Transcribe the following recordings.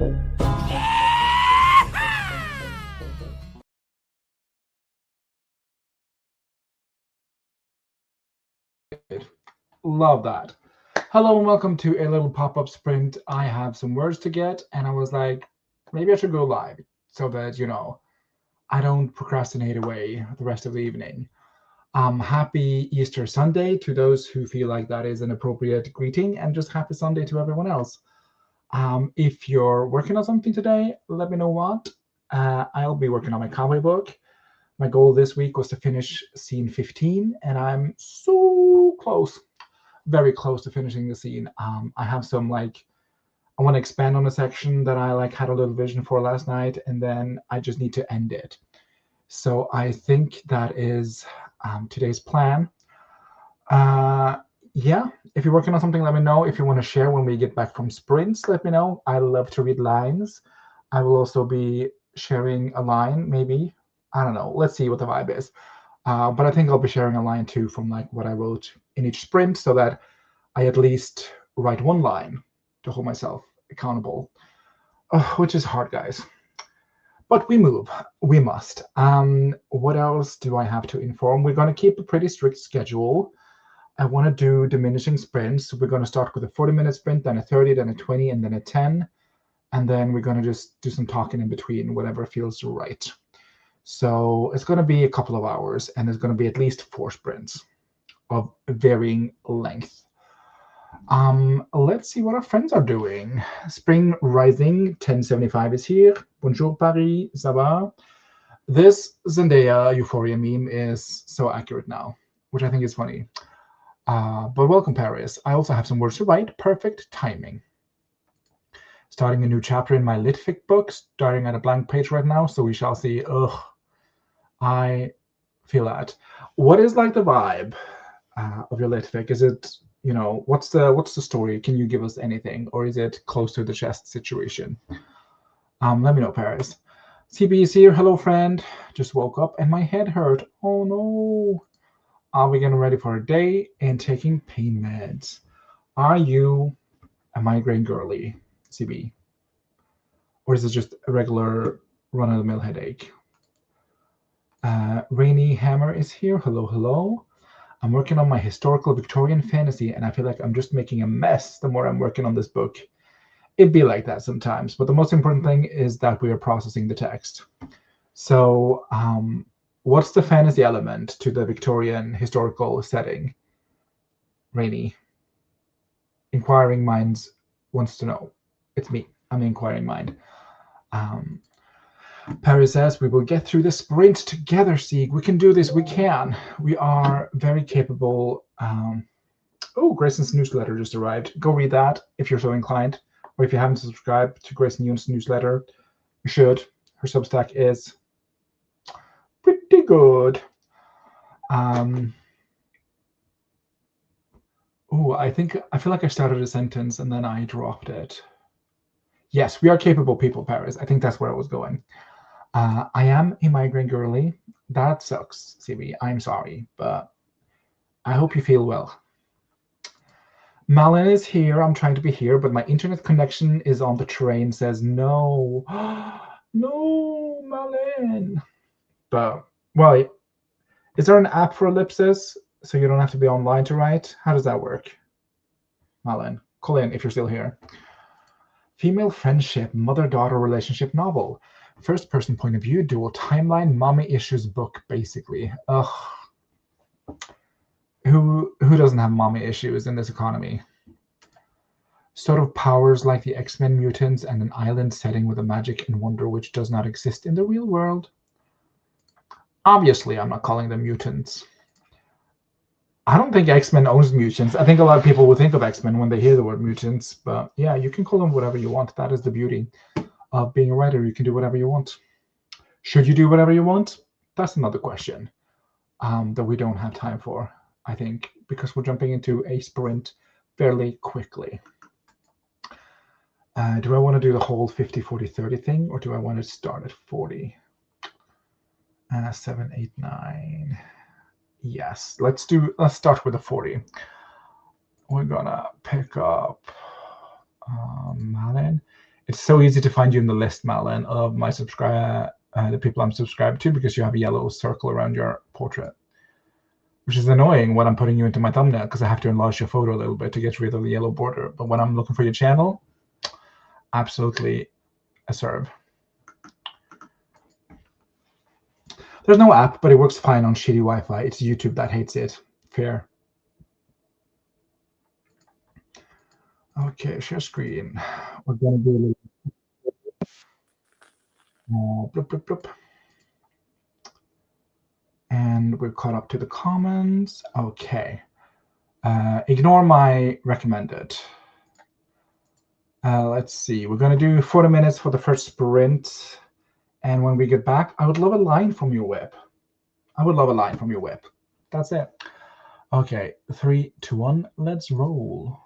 Love that. Hello and welcome to a little pop-up sprint. I have some words to get, and I was like, maybe I should go live so that, I don't procrastinate away the rest of the evening. Happy Easter Sunday to those who feel like that is an appropriate greeting, and just happy Sunday to everyone else. If you're working on something today, let me know what. I'll be working on my cowboy book. My goal this week was to finish scene 15, and I'm so close, very close to finishing the scene. I have some I want to expand on a section that I had a little vision for last night, and then I just need to end it. So I think that is today's plan. Yeah, if you're working on something, let me know. If you want to share when we get back from sprints, let me know. I love to read lines. I will also be sharing a line, maybe. I don't know. Let's see what the vibe is. But I think I'll be sharing a line too from what I wrote in each sprint, so that I at least write one line to hold myself accountable, which is hard, guys. But we move. We must. What else do I have to inform? We're going to keep a pretty strict schedule. I want to do diminishing sprints. So we're going to start with a 40-minute sprint, then a 30, then a 20, and then a 10. And then we're going to just do some talking in between, whatever feels right. So it's going to be a couple of hours, and there's going to be at least 4 sprints of varying length. Let's see what our friends are doing. Spring Rising 1075 is here. Bonjour Paris, ça va? This Zendaya Euphoria meme is so accurate now, which I think is funny. But welcome, Paris. I also have some words to write. Perfect timing. Starting a new chapter in my litfic book, starting at a blank page right now, so we shall see. Ugh, I feel that. What is the vibe of your litfic? Is it, what's the story? Can you give us anything, or is it close to the chest situation? Let me know, Paris. CB is here. Hello, friend. Just woke up and my head hurt. Oh no. Are we getting ready for a day and taking pain meds? Are you a migraine girly, CB? Or is it just a regular run-of-the-mill headache? Rainy Hammer is here. Hello, hello. I'm working on my historical Victorian fantasy, and I feel like I'm just making a mess the more I'm working on this book. It'd be like that sometimes, but the most important thing is that we are processing the text. So what's the fantasy element to the Victorian historical setting? Rainy. Inquiring Minds wants to know. It's me. I'm the inquiring mind. Paris says, we will get through the sprint together, Sieg. We can do this. We can. We are very capable. Grayson's newsletter just arrived. Go read that if you're so inclined. Or if you haven't subscribed to Grayson Yoon's newsletter, you should. Her Substack is pretty good. I feel like I started a sentence and then I dropped it. Yes, we are capable people, Paris. I think that's where I was going. I am a migraine girly. That sucks, CB. I'm sorry, but I hope you feel well. Malin is here. I'm trying to be here, but my internet connection is on the train. Says no. No, Malin. But, well, is there an app for ellipsis so you don't have to be online to write? How does that work? Malin, call in if you're still here. Female friendship, mother-daughter relationship novel. First-person point of view, dual timeline, mommy issues book, basically. Ugh. Who doesn't have mommy issues in this economy? Sort of powers like the X-Men mutants and an island setting with a magic and wonder which does not exist in the real world. Obviously, I'm not calling them mutants. I don't think X-Men owns mutants. I think a lot of people will think of X-Men when they hear the word mutants, but yeah, you can call them whatever you want. That is the beauty of being a writer. You can do whatever you want. Should you do whatever you want? That's another question that we don't have time for, I think, because we're jumping into a sprint fairly quickly. Do I want to do the whole 50, 40, 30 thing, or do I want to start at 40? 7, 8, 9. Yes, let's start with the 40. We're gonna pick up Malin. It's so easy to find you in the list, Malin, of my the people I'm subscribed to, because you have a yellow circle around your portrait, which is annoying when I'm putting you into my thumbnail because I have to enlarge your photo a little bit to get rid of the yellow border. But when I'm looking for your channel, absolutely a serve. There's no app, but it works fine on shitty Wi-Fi. It's YouTube that hates it. Fair. Okay, share screen. We're gonna do a little bloop, bloop, bloop. And we're caught up to the comments. Okay. Ignore my recommended. Let's see. We're going to do 40 minutes for the first sprint. And when we get back, I would love a line from your whip. I would love a line from your whip. That's it. Okay. 3, 2, 1. Let's roll.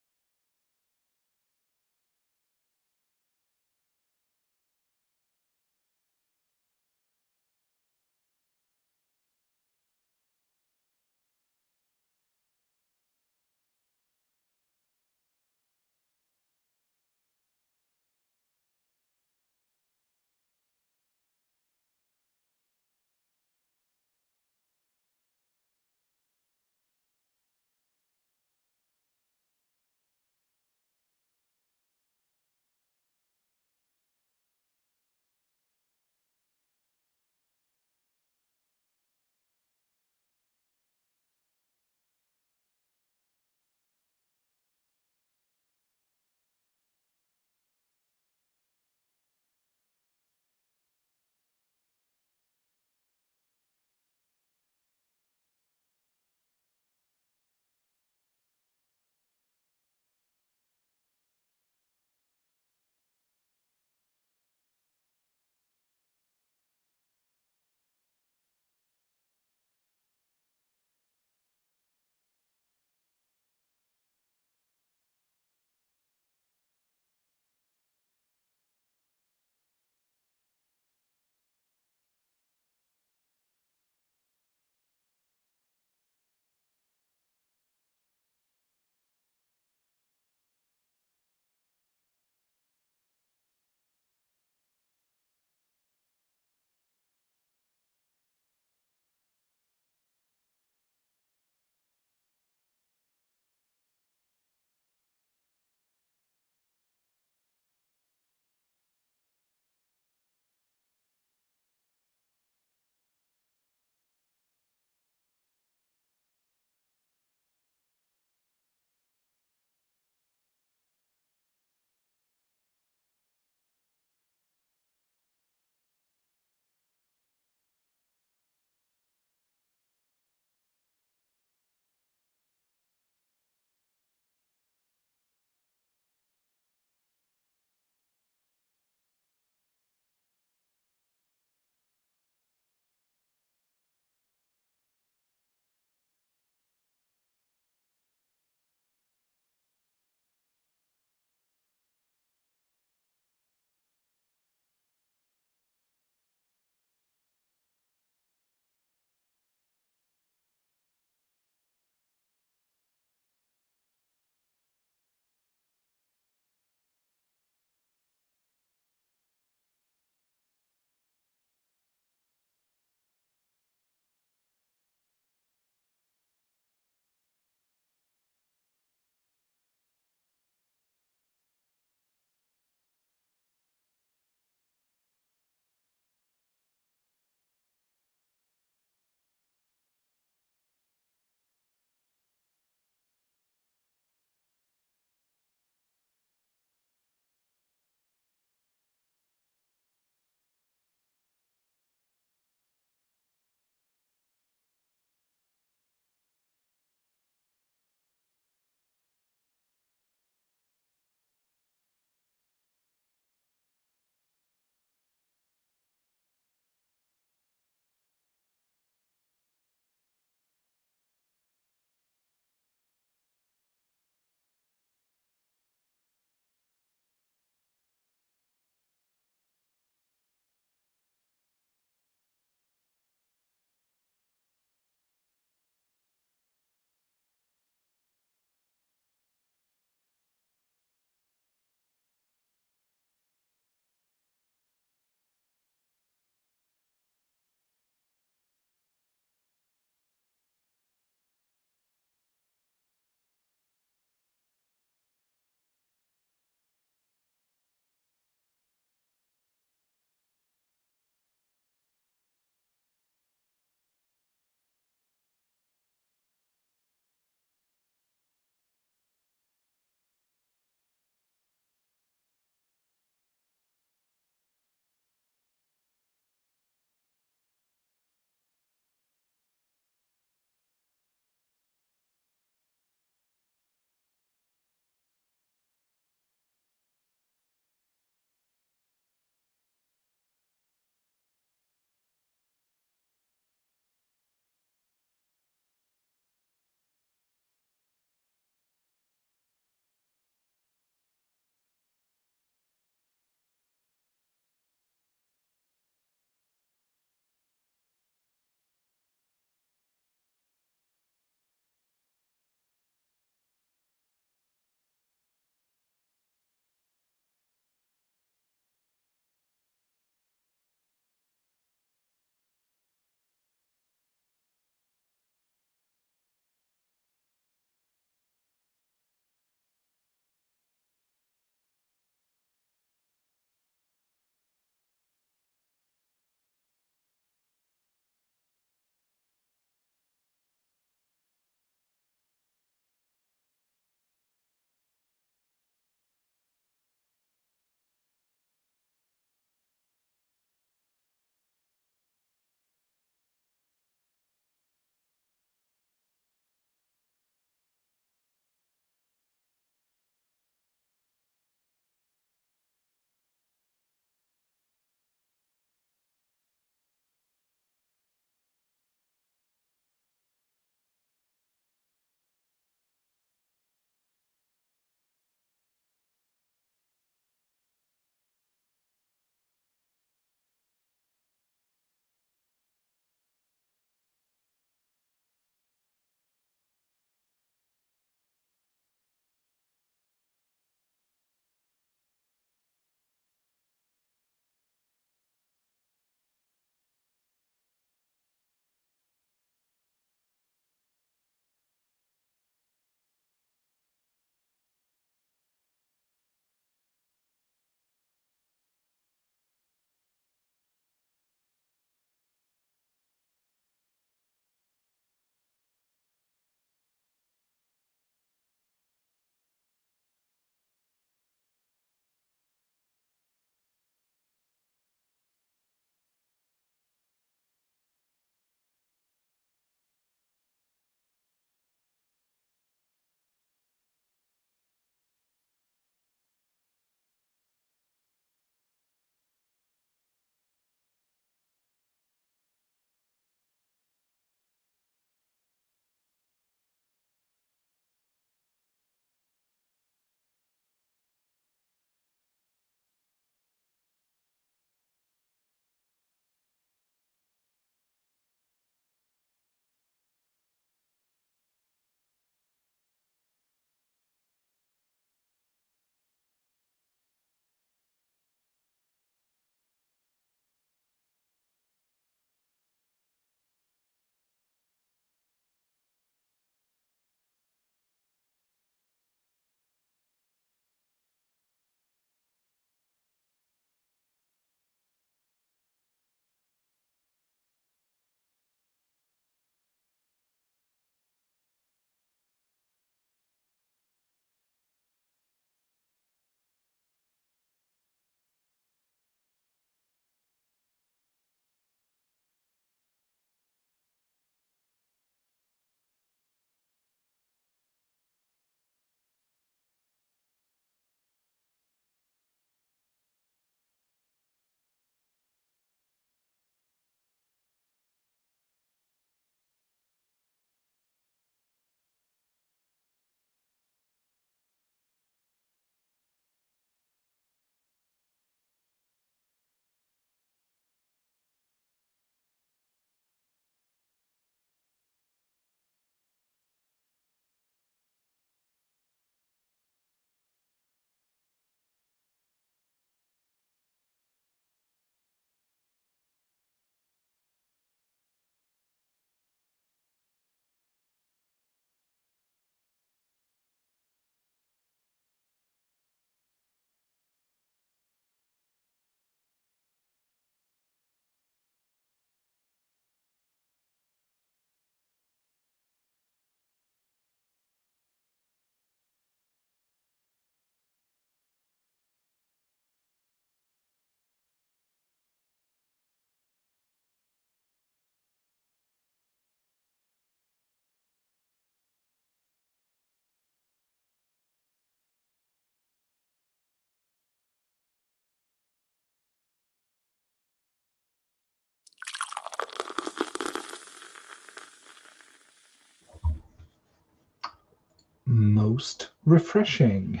most refreshing.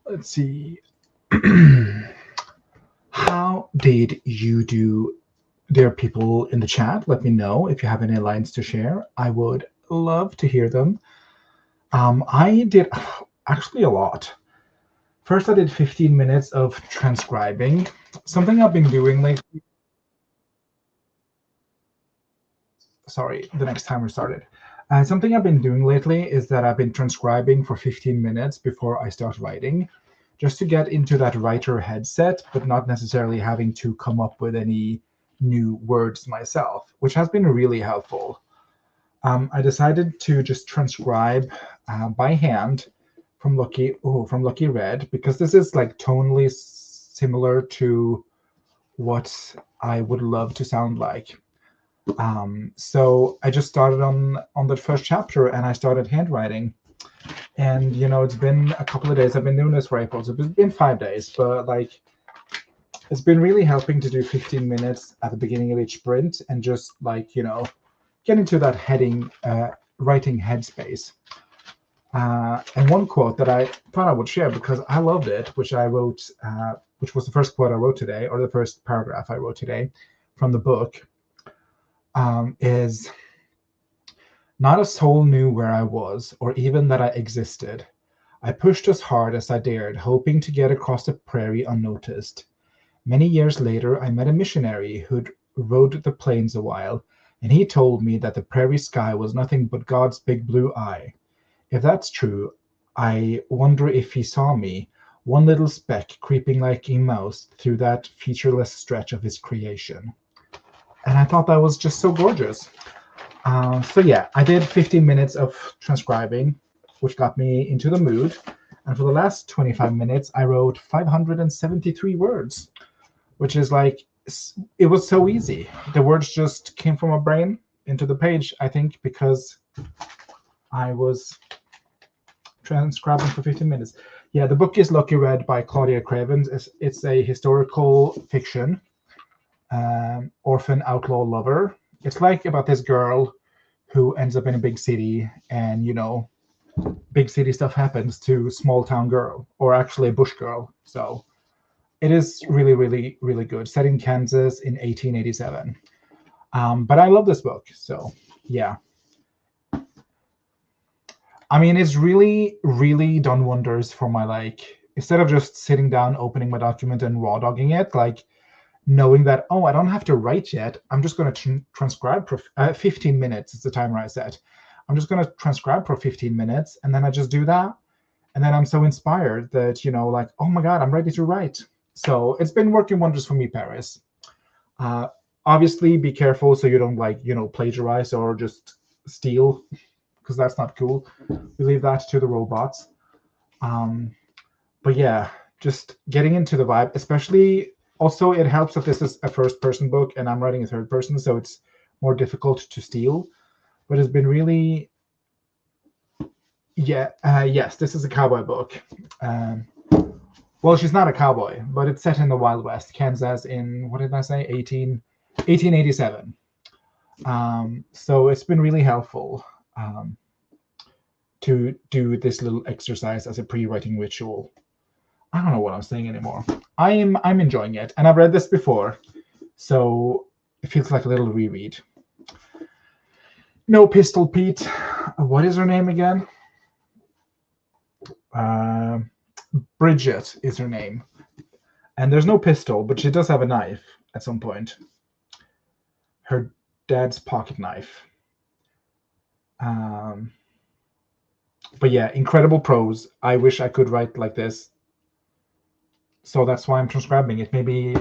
Let's see. How did you do, dear people in the chat? Let me know if you have any lines to share. I would love to hear them. I did actually a lot. First, I did 15 minutes of transcribing. Something I've been doing lately. Sorry, the next timer started. Something I've been doing lately is that I've been transcribing for 15 minutes before I start writing, just to get into that writer headset, but not necessarily having to come up with any new words myself, which has been really helpful. I decided to just transcribe by hand from Lucky Red, because this is like tonally similar to what I would love to sound like. So I just started on the first chapter, and I started handwriting. And it's been a couple of days. I've been doing this for April, so it's been 5 days, but like it's been really helping to do 15 minutes at the beginning of each sprint, and just like get into that writing headspace. And one quote that I thought I would share because I loved it, which I wrote, which was the first quote I wrote today, or the first paragraph I wrote today from the book, is, "Not a soul knew where I was, or even that I existed. I pushed as hard as I dared, hoping to get across the prairie unnoticed. Many years later, I met a missionary who'd rode the plains a while, and he told me that the prairie sky was nothing but God's big blue eye. If that's true, I wonder if he saw me, one little speck creeping like a mouse through that featureless stretch of his creation." And I thought that was just so gorgeous. So yeah, I did 15 minutes of transcribing, which got me into the mood. And for the last 25 minutes, I wrote 573 words, which is like, it was so easy. The words just came from my brain into the page, I think, because I was transcribing for 15 minutes. Yeah, the book is Lucky Red by Claudia Cravens. It's a historical fiction, orphan outlaw lover. It's like about this girl who ends up in a big city, and big city stuff happens to small town girl, or actually a bush girl. So it is really, really, really good. Set in Kansas in 1887. But I love this book. So yeah. I mean, it's really, really done wonders for my, like, instead of just sitting down, opening my document and raw dogging it, like knowing that, oh, I don't have to write yet. I'm just going to transcribe for 15 minutes. It's the timer I set. I'm just going to transcribe for 15 minutes, and then I just do that. And then I'm so inspired that, like, oh my God, I'm ready to write. So it's been working wonders for me, Paris. Obviously, be careful so you don't, like, plagiarize or just steal, because that's not cool. We leave that to the robots. But yeah, just getting into the vibe, especially. Also, it helps that this is a first-person book and I'm writing a third person, so it's more difficult to steal. But it's been really, yes, this is a cowboy book. Well, she's not a cowboy, but it's set in the Wild West, Kansas, in, what did I say, 1887. So it's been really helpful to do this little exercise as a pre-writing ritual. I don't know what I'm saying anymore. I'm enjoying it, and I've read this before, so it feels like a little reread. No Pistol Pete. What is her name again? Bridget is her name. And there's no pistol, but she does have a knife at some point. Her dad's pocket knife. But yeah, incredible prose. I wish I could write like this. So that's why I'm transcribing it. Maybe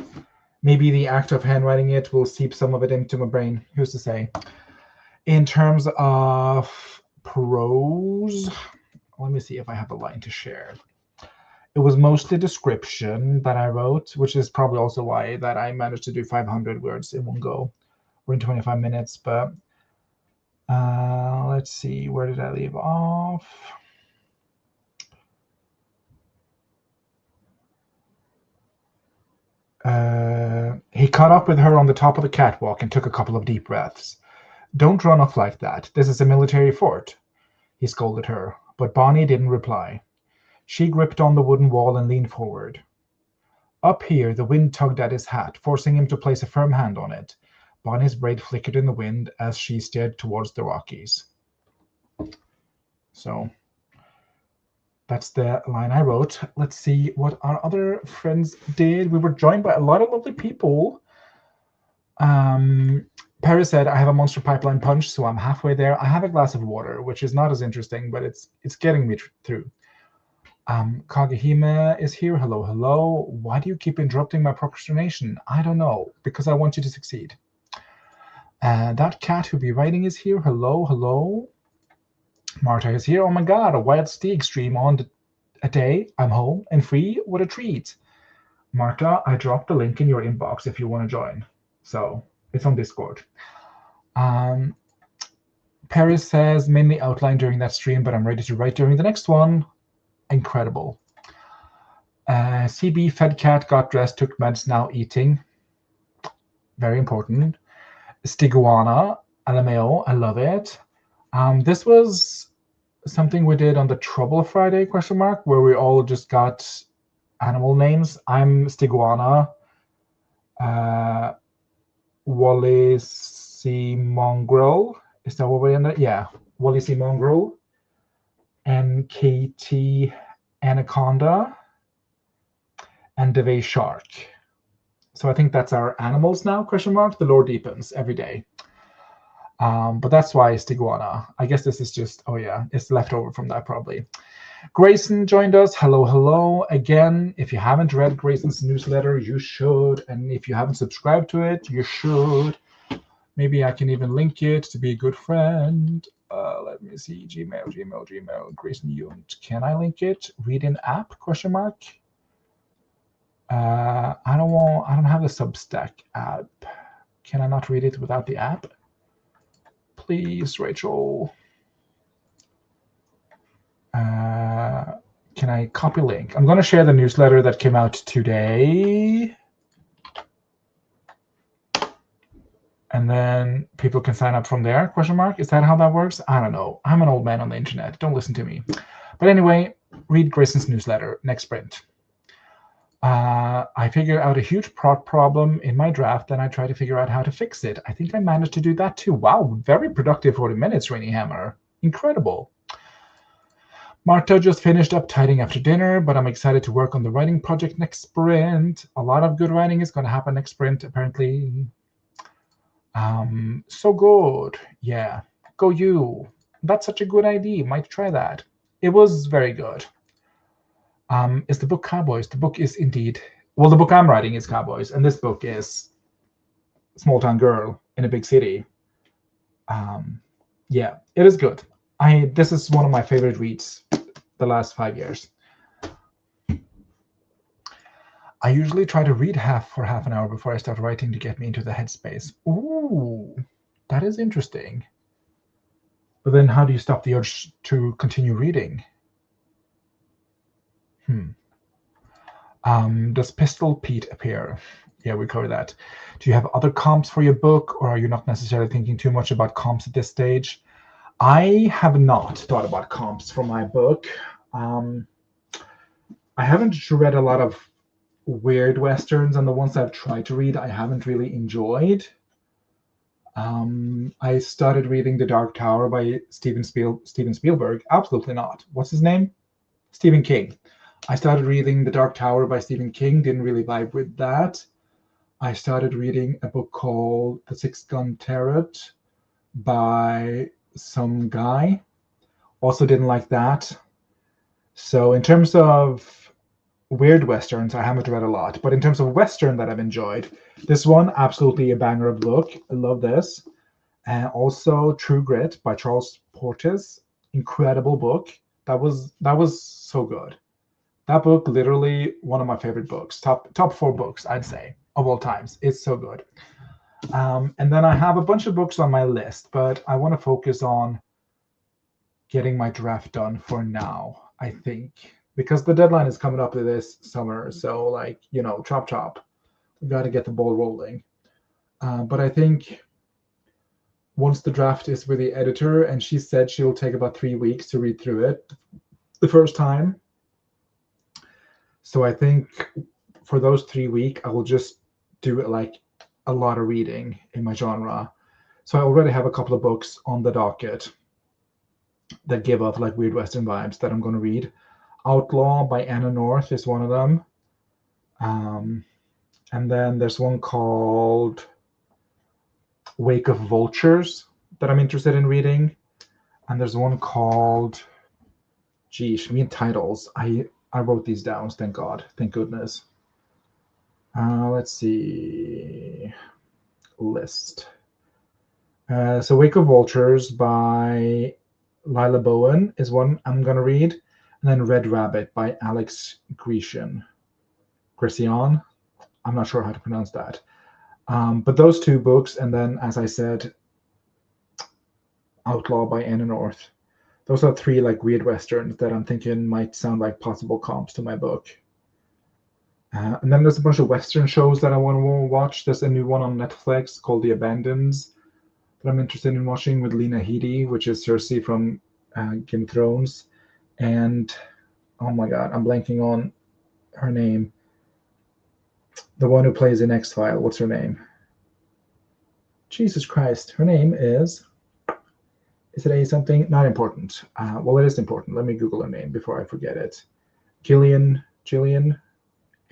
the act of handwriting it will seep some of it into my brain. Who's to say? In terms of prose, let me see if I have a line to share. It was mostly description that I wrote, which is probably also why that I managed to do 500 words in one go, or in 25 minutes. But let's see, where did I leave off? He caught up with her on the top of the catwalk and took a couple of deep breaths. "Don't run off like that. This is a military fort," he scolded her. But Bonnie didn't reply. She gripped on the wooden wall and leaned forward. Up here, the wind tugged at his hat, forcing him to place a firm hand on it. Bonnie's braid flickered in the wind as she stared towards the Rockies. So that's the line I wrote. Let's see what our other friends did. We were joined by a lot of lovely people. Paris said, I have a monster pipeline punch, so I'm halfway there. I have a glass of water, which is not as interesting, but it's getting me through. Kagehime is here. Hello, hello. Why do you keep interrupting my procrastination? I don't know. Because I want you to succeed. That cat who be writing is here. Hello, hello. Marta is here. Oh my god, a wild steak stream on a day. I'm home and free. What a treat. Marta, I dropped the link in your inbox if you want to join. So it's on Discord. Paris says, mainly outline during that stream, but I'm ready to write during the next one. Incredible. CB, fed cat, got dressed, took meds, now eating. Very important. Stiguana, LMAO, I love it. This was something we did on the Trouble Friday, where we all just got animal names. I'm Stiguana. Wally C. Mongrel. Is that what we're in there? Yeah. Wally C. Mongrel. NKT Anaconda. And Deve Shark. So I think that's our animals now, The lore deepens every day. But that's why Stiguana. I guess this is just, oh yeah, it's left over from that probably. Grayson joined us. Hello, hello. Again, if you haven't read Grayson's newsletter, you should. And if you haven't subscribed to it, you should. Maybe I can even link it to be a good friend. Let me see. Gmail. Grayson Yunt. Can I link it? Read in app? ? I don't have the Substack app. Can I not read it without the app? Please, Rachel. Can I copy link? I'm going to share the newsletter that came out today. And then people can sign up from there, ? Is that how that works? I don't know. I'm an old man on the internet. Don't listen to me. But anyway, read Grayson's newsletter, next sprint. I figure out a huge problem in my draft, then I try to figure out how to fix it. I think I managed to do that too. Wow, very productive 40 minutes, Rainy Hammer. Incredible. Marta just finished up tidying after dinner, but I'm excited to work on the writing project next sprint. A lot of good writing is going to happen next sprint, apparently. So good. Yeah, go you. That's such a good idea. Might try that. It was very good. Is the book Cowboys? The book is indeed, well, the book I'm writing is Cowboys, and this book is Small Town Girl in a Big City. Yeah, it is good. This is one of my favorite reads the last 5 years. I usually try to read for half an hour before I start writing to get me into the headspace. Ooh, that is interesting. But then how do you stop the urge to continue reading? Does Pistol Pete appear? Yeah, we covered that. Do you have other comps for your book, or are you not necessarily thinking too much about comps at this stage? I have not thought about comps for my book. I haven't read a lot of weird Westerns, and the ones I've tried to read, I haven't really enjoyed. I started reading The Dark Tower by Steven Spielberg. Absolutely not. What's his name? Stephen King. I started reading The Dark Tower by Stephen King, didn't really vibe with that. I started reading a book called The Six Gun Turret by some guy. Also didn't like that. So in terms of weird Westerns, I haven't read a lot. But in terms of Western that I've enjoyed, this one, absolutely a banger of a book. I love this. And also True Grit by Charles Portis. Incredible book. That was so good. That book, literally one of my favorite books. Top 4 books, I'd say, of all times. It's so good. And then I have a bunch of books on my list, but I want to focus on getting my draft done for now, I think. Because the deadline is coming up this summer. So, chop. We've got to get the ball rolling. But I think once the draft is with the editor, and she said she'll take about 3 weeks to read through it, the first time. So I think for those 3 weeks, I will just do it like a lot of reading in my genre. So I already have a couple of books on the docket that give off like weird Western vibes that I'm going to read. Outlaw by Anna North is one of them. And then there's one called Wake of Vultures that I'm interested in reading. And there's one called, geez, me and titles. I wrote these down, thank God. Thank goodness. Let's see. List. So Wake of Vultures by Lila Bowen is one I'm going to read. And then Red Rabbit by Alex Grecian. I'm not sure how to pronounce that. But those two books, and then, as I said, Outlaw by Anna North. Those are three like weird westerns that I'm thinking might sound like possible comps to my book. And then there's a bunch of western shows that I want to watch. There's a new one on Netflix called The Abandons that I'm interested in watching with Lena Headey, which is Cersei from Game of Thrones. And, oh my God, I'm blanking on her name. The one who plays in X-Files. What's her name? Jesus Christ. Her name is it A something? Not important. Well, it is important. Let me Google her name before I forget it. Gillian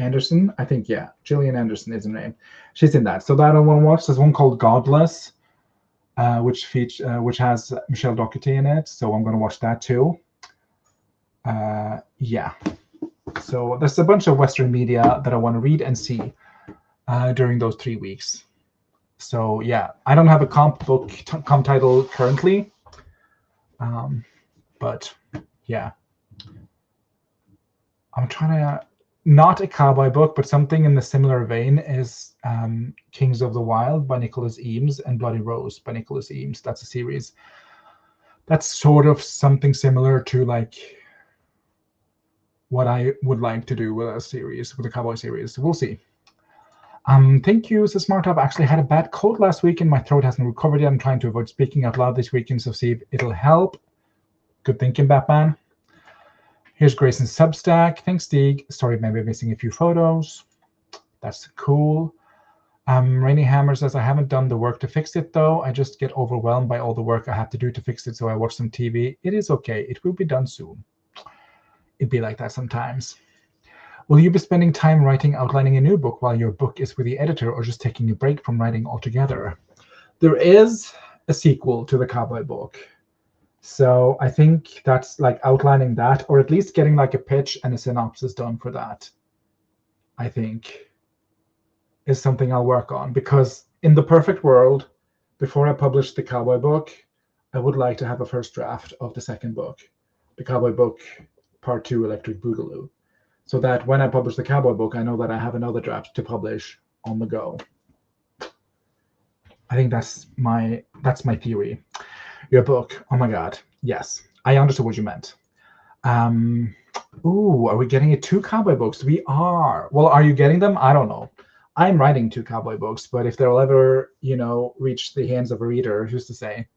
Anderson? I think, yeah. Gillian Anderson is her name. She's in that. So that I want to watch. There's one called Godless, which has Michelle Dockery in it. So I'm going to watch that too. Yeah. So there's a bunch of Western media that I want to read and see during those 3 weeks. So yeah, I don't have a comp title currently, but yeah, I'm trying to not a cowboy book, but something in the similar vein is Kings of the Wild by Nicholas Eames and Bloody Rose by Nicholas Eames. That's a series. That's sort of something similar to like what I would like to do with a cowboy series. We'll see. Thank you, so smart. I've actually had a bad cold last week and my throat hasn't recovered yet. I'm trying to avoid speaking out loud this weekend, so see if it'll help. Good thinking, Batman. Here's Grayson's Substack. Thanks, Deeg. Sorry, maybe missing a few photos. That's cool. Rainy Hammer says, I haven't done the work to fix it, though. I just get overwhelmed by all the work I have to do to fix it, so I watch some TV. It is okay. It will be done soon. It'd be like that sometimes. Will you be spending time outlining a new book while your book is with the editor, or just taking a break from writing altogether? There is a sequel to the cowboy book. So I think that's like outlining that, or at least getting like a pitch and a synopsis done for that, I think, is something I'll work on. Because in the perfect world, before I publish the cowboy book, I would like to have a first draft of the second book, the cowboy book part 2, Electric Boogaloo. So that when I publish the cowboy book, I know that I have another draft to publish on the go. I think that's my theory. Your book, oh my God, yes, I understood what you meant. Ooh, are we getting 2 cowboy books? We are. Well, are you getting them? I don't know. I'm writing 2 cowboy books, but if they'll ever, reach the hands of a reader, who's to say?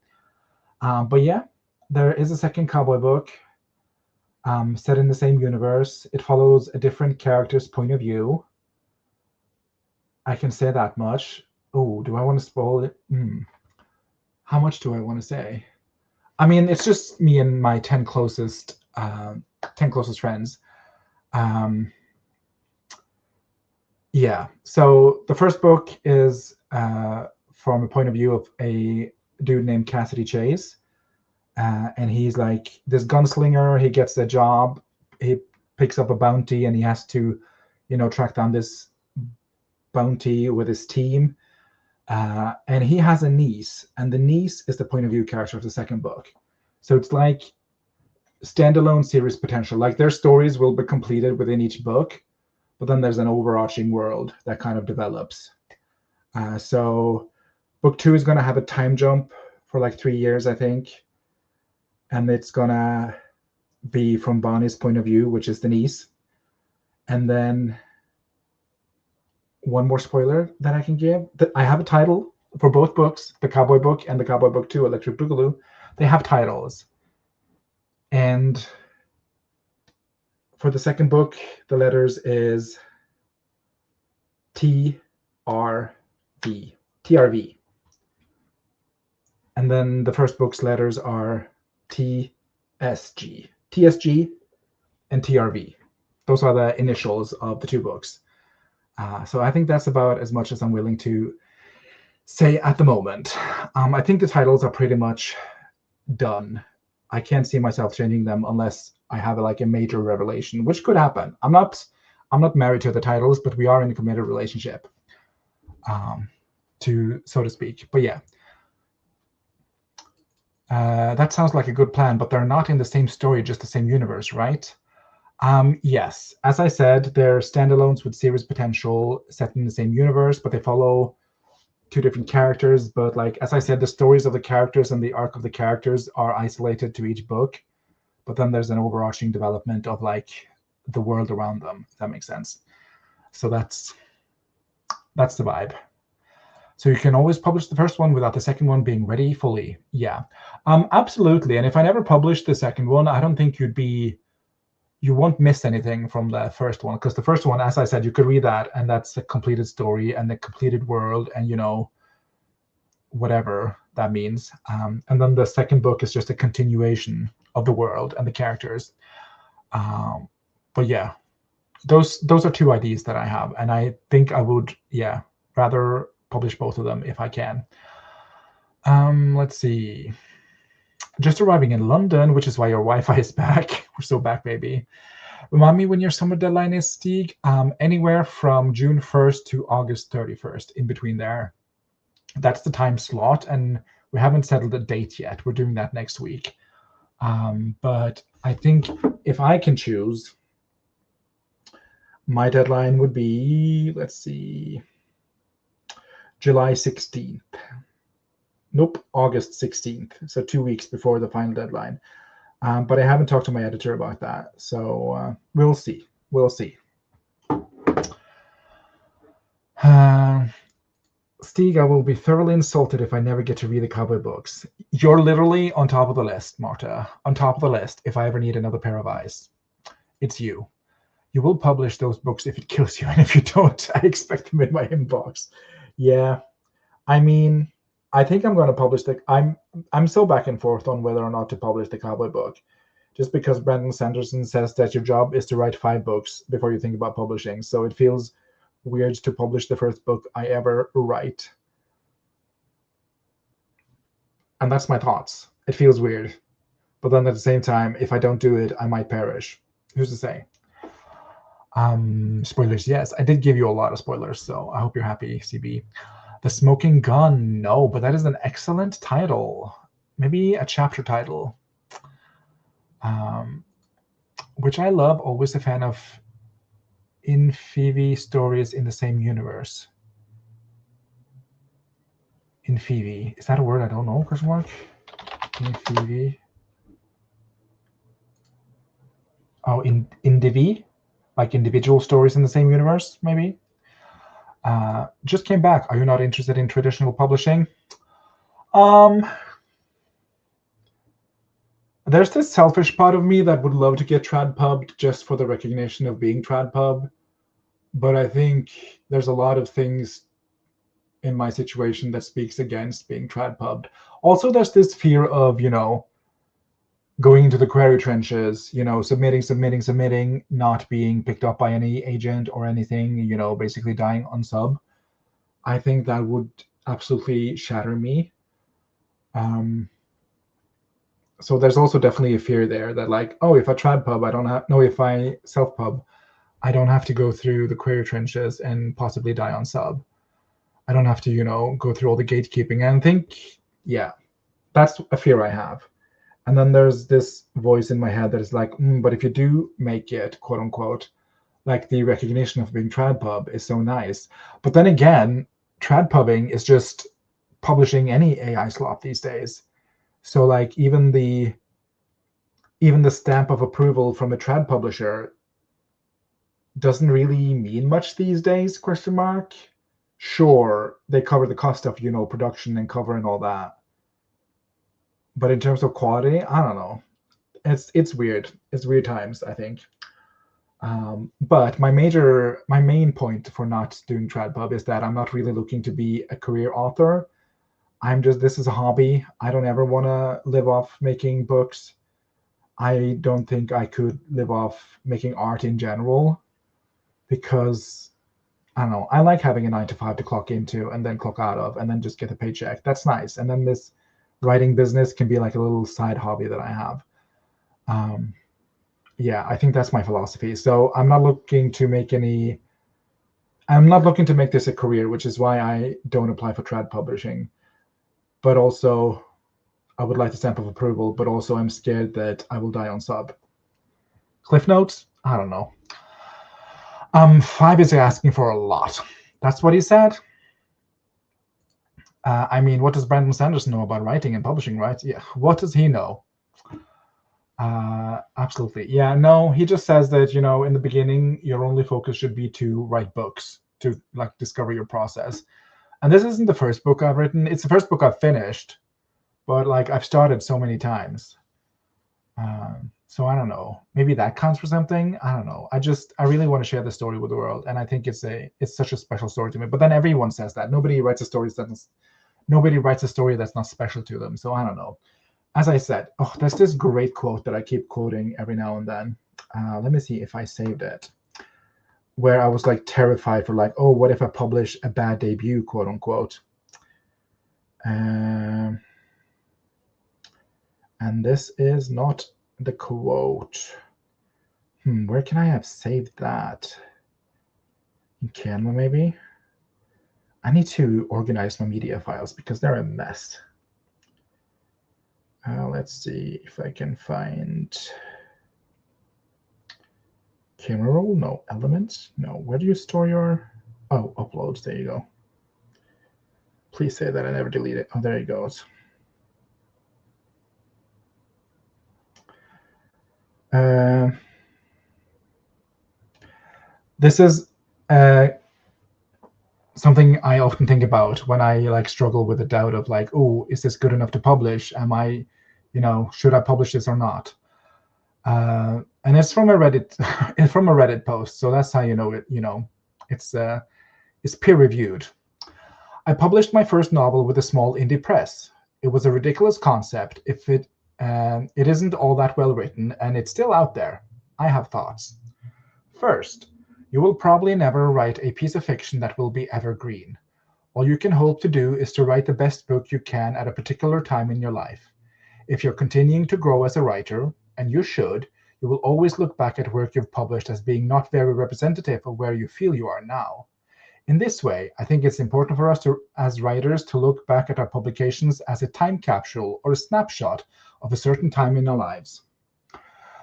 But yeah, there is a second cowboy book. Set in the same universe. It follows a different character's point of view. I can say that much. Oh, do I want to spoil it? How much do I want to say? I mean, it's just me and my 10 closest friends. Yeah. So the first book is from a point of view of a dude named Cassidy Chase. And he's like this gunslinger. He gets a job. He picks up a bounty, and he has to, track down this bounty with his team. And he has a niece, and the niece is the point of view character of the second book. So it's like standalone series potential. Like their stories will be completed within each book, but then there's an overarching world that kind of develops. So book 2 is going to have a time jump for like 3 years, I think. And it's going to be from Bonnie's point of view, which is the niece. And then one more spoiler that I can give. I have a title for both books, the Cowboy book and the Cowboy book 2, Electric Boogaloo. They have titles. And For the second book, the letters is TRV. TRV. And then the first book's letters are TSG. TSG and TRV. Those are the initials of the two books. So I think that's about as much as I'm willing to say at the moment. I think the titles are pretty much done. I can't see myself changing them unless I have like a major revelation, which could happen. I'm not married to the titles, but we are in a committed relationship, so to speak. But yeah, that sounds like a good plan. But they're not in the same story, just the same universe, right? Yes, as I said, they're standalones with series potential, set in the same universe, but they follow two different characters. But like as I said, the stories of the characters and the arc of the characters are isolated to each book. But then there's an overarching development of like the world around them, if that makes sense. So that's the vibe. So you can always publish the first one without the second one being ready fully. Yeah, absolutely. And if I never published the second one, I don't think you won't miss anything from the first one, because the first one, as I said, you could read that and that's a completed story and the completed world and, you know, whatever that means. And then the second book is just a continuation of the world and the characters. But yeah, those are two ideas that I have. And I think I would, yeah, rather publish both of them if I can. Let's see. Just arriving in London, which is why your Wi-Fi is back. We're so back, baby. Remind me when your summer deadline is, Stieg. Anywhere from June 1st to August 31st, in between there. That's the time slot, and we haven't settled a date yet. We're doing that next week. But I think if I can choose, my deadline would be, let's see, July 16th. Nope, August 16th. So 2 weeks before the final deadline. But I haven't talked to my editor about that. So we'll see. We'll see. Stieg, I will be thoroughly insulted if I never get to read the cowboy books. You're literally on top of the list, Marta. On top of the list if I ever need another pair of eyes. It's you. You will publish those books if it kills you. And if you don't, I expect them in my inbox. Yeah. I mean, I think I'm going to publish I'm so back and forth on whether or not to publish the cowboy book. Just because Brandon Sanderson says that your job is to write 5 books before you think about publishing. So it feels weird to publish the first book I ever write. And that's my thoughts. It feels weird. But then at the same time, if I don't do it, I might perish. Who's to say? Spoilers, yes. I did give you a lot of spoilers, so I hope you're happy, CB. The Smoking Gun, no, but that is an excellent title. Maybe a chapter title. Which I love, always a fan of Infivi stories in the same universe. Infivi, is that a word I don't know, question mark? Infivi. Oh, Indivi? Like individual stories in the same universe, maybe? Just came back. Are you not interested in traditional publishing? There's this selfish part of me that would love to get tradpubbed just for the recognition of being tradpub. But I think there's a lot of things in my situation that speaks against being tradpubbed. Also, there's this fear of, you know, going into the query trenches, you know, submitting, not being picked up by any agent or anything, you know, basically dying on sub. I think that would absolutely shatter me. So there's also definitely a fear there that like, oh, if I tradpub, I don't have, no, if I self-pub, I don't have to go through the query trenches and possibly die on sub. I don't have to, you know, go through all the gatekeeping. And I think, yeah, that's a fear I have. And then there's this voice in my head that is like, but if you do make it, quote unquote, like the recognition of being tradpub is so nice. But then again, tradpubbing is just publishing any AI slop these days. So like even the stamp of approval from a trad publisher doesn't really mean much these days, question mark. Sure, they cover the cost of, you know, production and cover and all that. But in terms of quality, I don't know. It's weird. It's weird times, I think. But my main point for not doing TradPub is that I'm not really looking to be a career author. This is a hobby. I don't ever want to live off making books. I don't think I could live off making art in general because I don't know. I like having a 9 to 5 to clock into and then clock out of and then just get a paycheck. That's nice. And then this writing business can be like a little side hobby that I have. Yeah, I think that's my philosophy. So I'm not looking to make this a career, which is why I don't apply for trad publishing. But also, I would like the stamp of approval, but also I'm scared that I will die on sub. Cliff notes? I don't know. 5 is asking for a lot. That's what he said. I mean, what does Brandon Sanderson know about writing and publishing, right? Yeah, what does he know? Absolutely. Yeah, no, he just says that, in the beginning, your only focus should be to write books, to like discover your process. And this isn't the first book I've written. It's the first book I've finished, but like I've started so many times. So I don't know. Maybe that counts for something. I don't know. I really want to share the story with the world, and I think it's such a special story to me. But then everyone says that nobody writes a story that's not special to them. So I don't know. As I said, there's this great quote that I keep quoting every now and then. Let me see if I saved it. Where I was like terrified for like, oh, what if I publish a bad debut, quote unquote. And this is not the quote. Where can I have saved that? In Canva, maybe? I need to organize my media files because they're a mess. Let's see if I can find camera roll. No, elements. No, where do you store your... Oh, uploads. There you go. Please say that I never delete it. Oh, there it goes. This is something I often think about when I like struggle with the doubt of like, oh, is this good enough to publish? Am I, should I publish this or not? And it's from a Reddit post, so that's how you know it. It's peer reviewed. I published my first novel with a small indie press. It was a ridiculous concept. It isn't all that well written, and it's still out there. I have thoughts. First, you will probably never write a piece of fiction that will be evergreen. All you can hope to do is to write the best book you can at a particular time in your life. If you're continuing to grow as a writer, and you should, you will always look back at work you've published as being not very representative of where you feel you are now. In this way, I think it's important for us as writers to look back at our publications as a time capsule or a snapshot of a certain time in our lives.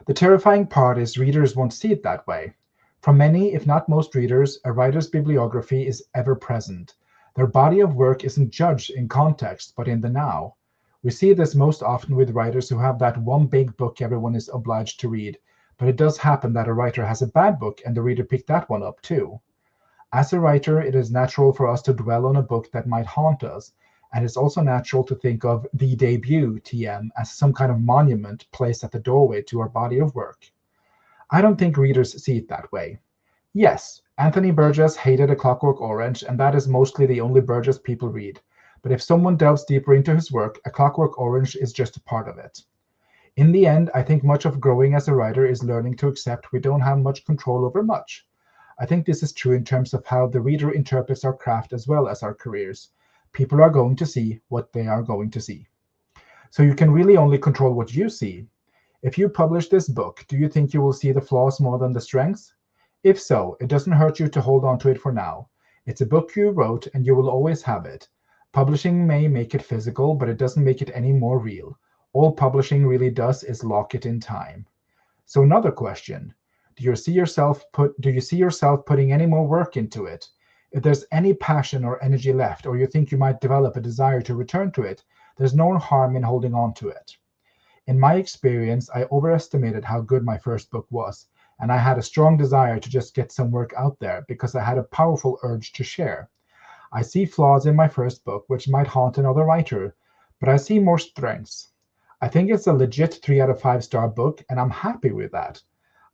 The terrifying part is readers won't see it that way. For many, if not most readers, a writer's bibliography is ever present. Their body of work isn't judged in context, but in the now. We see this most often with writers who have that one big book everyone is obliged to read, but it does happen that a writer has a bad book and the reader picked that one up too. As a writer, it is natural for us to dwell on a book that might haunt us, and it's also natural to think of the debut TM as some kind of monument placed at the doorway to our body of work. I don't think readers see it that way. Yes, Anthony Burgess hated A Clockwork Orange, and that is mostly the only Burgess people read. But if someone delves deeper into his work, A Clockwork Orange is just a part of it. In the end, I think much of growing as a writer is learning to accept we don't have much control over much. I think this is true in terms of how the reader interprets our craft as well as our careers. People are going to see what they are going to see. So you can really only control what you see. If you publish this book, do you think you will see the flaws more than the strengths? If so, it doesn't hurt you to hold on to it for now. It's a book you wrote and you will always have it. Publishing may make it physical, but it doesn't make it any more real. All publishing really does is lock it in time. So another question. Do you see yourself putting any more work into it? If there's any passion or energy left, or you think you might develop a desire to return to it, there's no harm in holding on to it. In my experience, I overestimated how good my first book was, and I had a strong desire to just get some work out there because I had a powerful urge to share. I see flaws in my first book, which might haunt another writer, but I see more strengths. I think it's a legit 3 out of 5 star book, and I'm happy with that.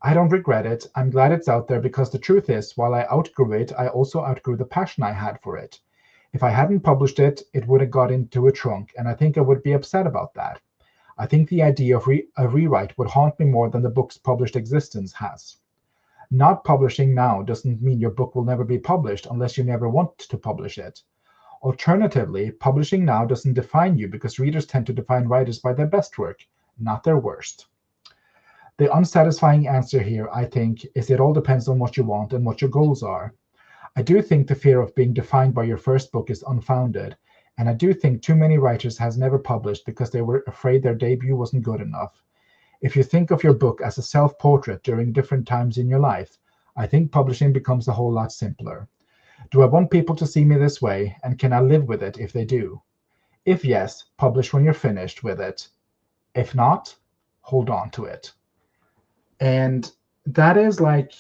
I don't regret it. I'm glad it's out there because the truth is, while I outgrew it, I also outgrew the passion I had for it. If I hadn't published it, it would have got into a trunk, and I think I would be upset about that. I think the idea of a rewrite would haunt me more than the book's published existence has. Not publishing now doesn't mean your book will never be published unless you never want to publish it. Alternatively, publishing now doesn't define you because readers tend to define writers by their best work, not their worst. The unsatisfying answer here, I think, is it all depends on what you want and what your goals are. I do think the fear of being defined by your first book is unfounded, and I do think too many writers has never published because they were afraid their debut wasn't good enough. If you think of your book as a self-portrait during different times in your life, I think publishing becomes a whole lot simpler. Do I want people to see me this way, and can I live with it if they do? If yes, publish when you're finished with it. If not, hold on to it. And that is like,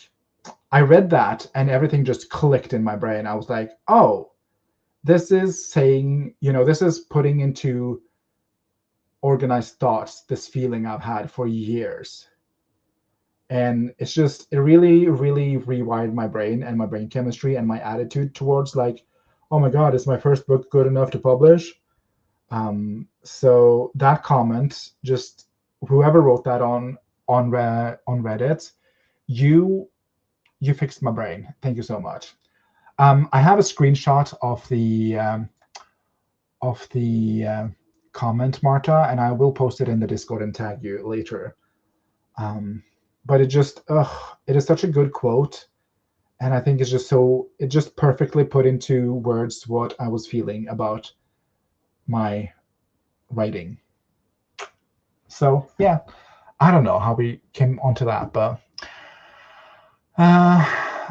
I read that and everything just clicked in my brain. I was like, oh, this is saying, this is putting into organized thoughts this feeling I've had for years. And it's just, it really, really rewired my brain and my brain chemistry and my attitude towards like, oh my God, is my first book good enough to publish? So that comment, just whoever wrote that on Reddit, you fixed my brain. Thank you so much. I have a screenshot of the comment, Marta, and I will post it in the Discord and tag you later. But it is such a good quote, and I think it just perfectly put into words what I was feeling about my writing. So yeah, I don't know how we came onto that, but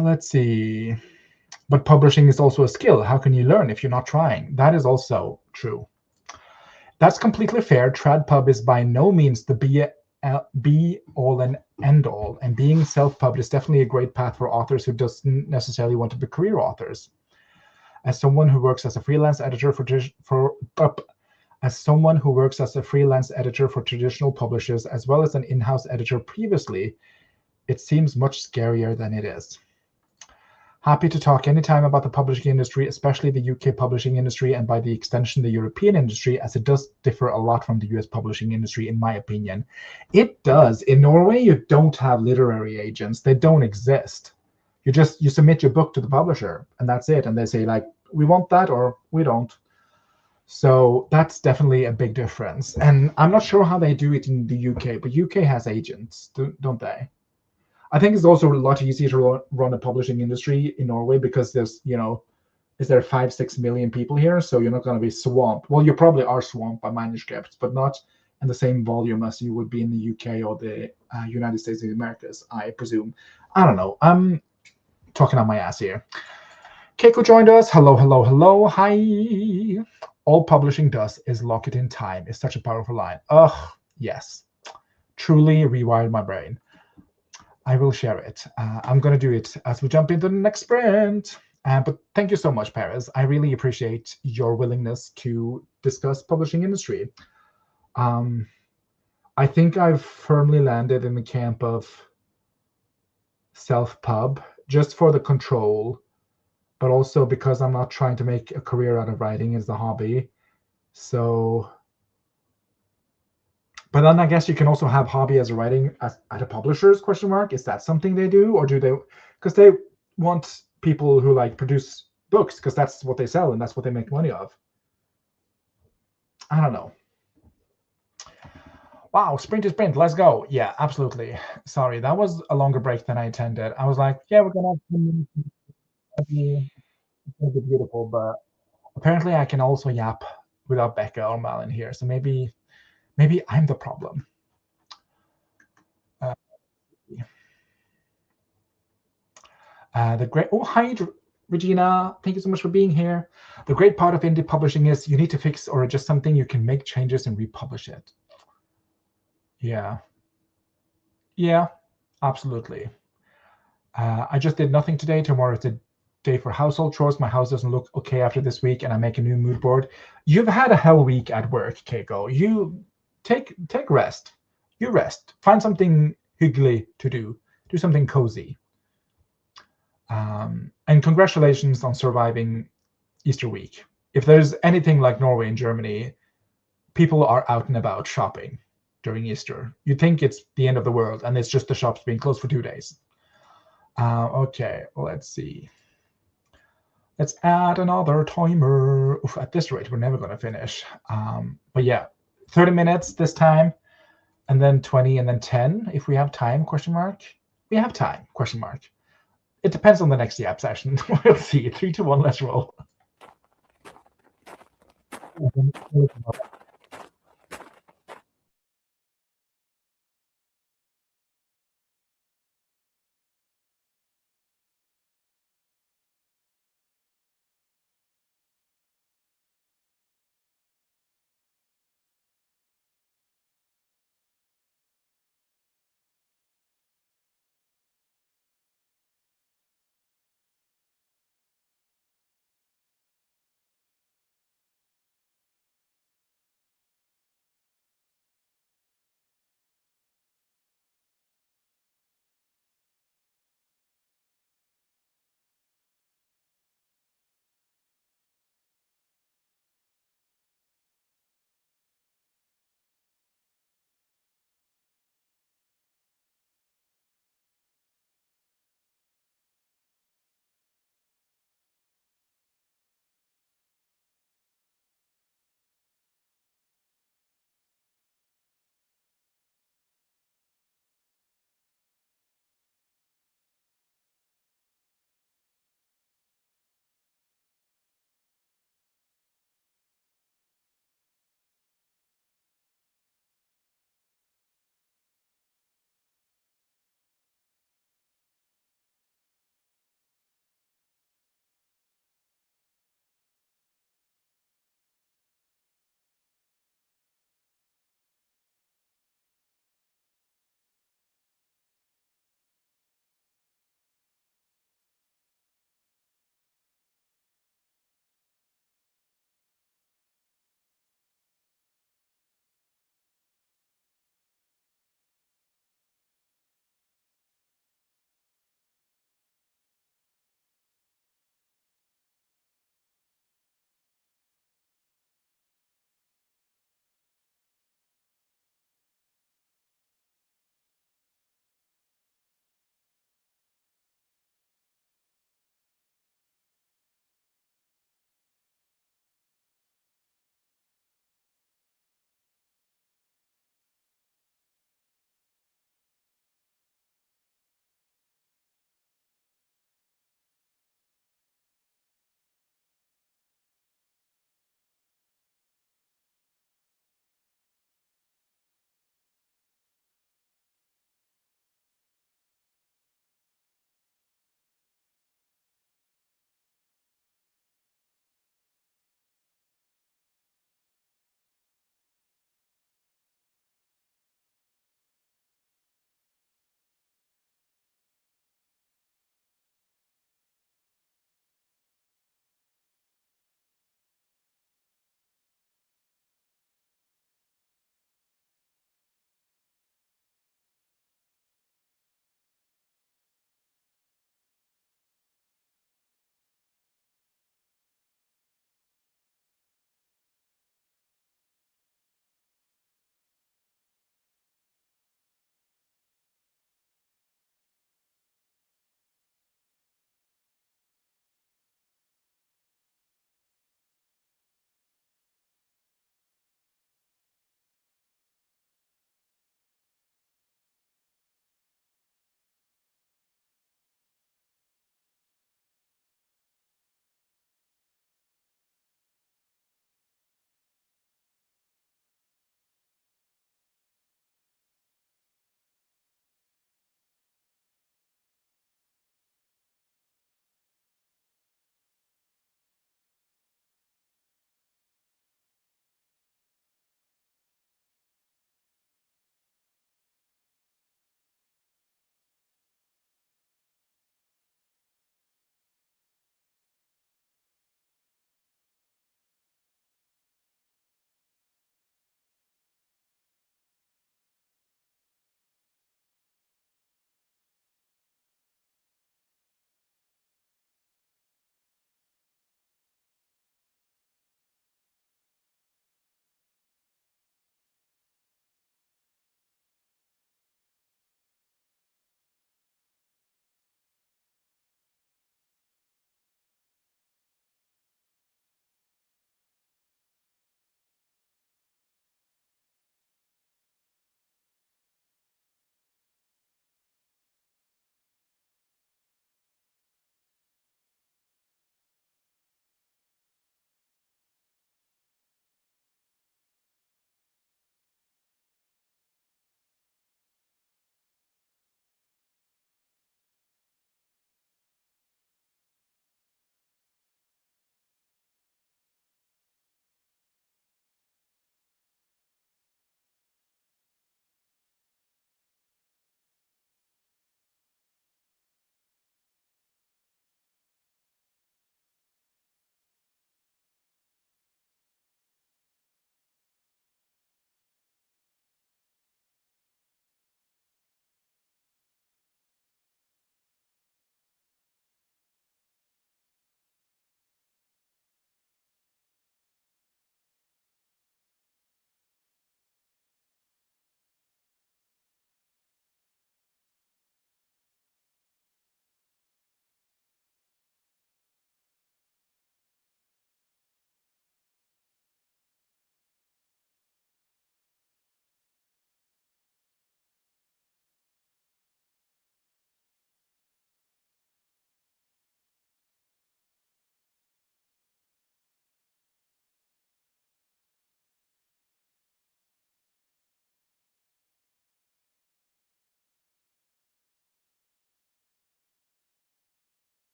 let's see. But publishing is also a skill. How can you learn if you're not trying? That is also true. That's completely fair. TradPub is by no means the be all and end all, and being self-pub is definitely a great path for authors who doesn't necessarily want to be career authors. As someone who works as a freelance editor for traditional publishers, as well as an in-house editor previously, it seems much scarier than it is. Happy to talk anytime about the publishing industry, especially the UK publishing industry, and by the extension, the European industry, as it does differ a lot from the US publishing industry, in my opinion. It does. In Norway, you don't have literary agents. They don't exist. You submit your book to the publisher, and that's it. And they say, like, we want that or we don't. So that's definitely a big difference. And I'm not sure how they do it in the UK, but UK has agents, don't they? I think it's also a lot easier to run a publishing industry in Norway because there's, is there 5-6 million people here? So you're not going to be swamped. Well, you probably are swamped by manuscripts, but not in the same volume as you would be in the UK or the United States of the Americas, I presume. I don't know. I'm talking on my ass here. Keiko joined us. Hello, hello, hello. Hi. All publishing does is lock it in time. It's such a powerful line. Ugh, yes. Truly rewired my brain. I will share it. I'm going to do it as we jump into the next sprint. But thank you so much, Perez. I really appreciate your willingness to discuss publishing industry. I think I've firmly landed in the camp of self-pub, just for the control, but also because I'm not trying to make a career out of writing as a hobby. So, but then I guess you can also have hobby as a writing at a publisher's ? Is that something they do, or do they? Because they want people who like produce books because that's what they sell and that's what they make money of. I don't know. Wow, sprint is sprint. Let's go. Yeah, absolutely. Sorry, that was a longer break than I intended. I was like, yeah, we're gonna be beautiful, but apparently I can also yap without Becca or Malin here. So maybe I'm the problem. The great, oh, hi, Regina. Thank you so much for being here. The great part of indie publishing is you need to fix or adjust something, you can make changes and republish it. Yeah. Yeah, absolutely. I just did nothing today. Tomorrow is a day for household chores. My house doesn't look okay after this week, and I make a new mood board. You've had a hell week at work, Keiko. You take rest. You rest. Find something hyggly to do. Do something cozy. And congratulations on surviving Easter week. If there's anything like Norway and Germany, people are out and about shopping during Easter. You think it's the end of the world, and it's just the shops being closed for 2 days. Okay, let's see. Let's add another timer. Oof, at this rate, we're never going to finish. But yeah, 30 minutes this time, and then 20, and then 10 if we have time, question mark. We have time, question mark. It depends on the next yap session. We'll see. 3, 2, 1, let's roll.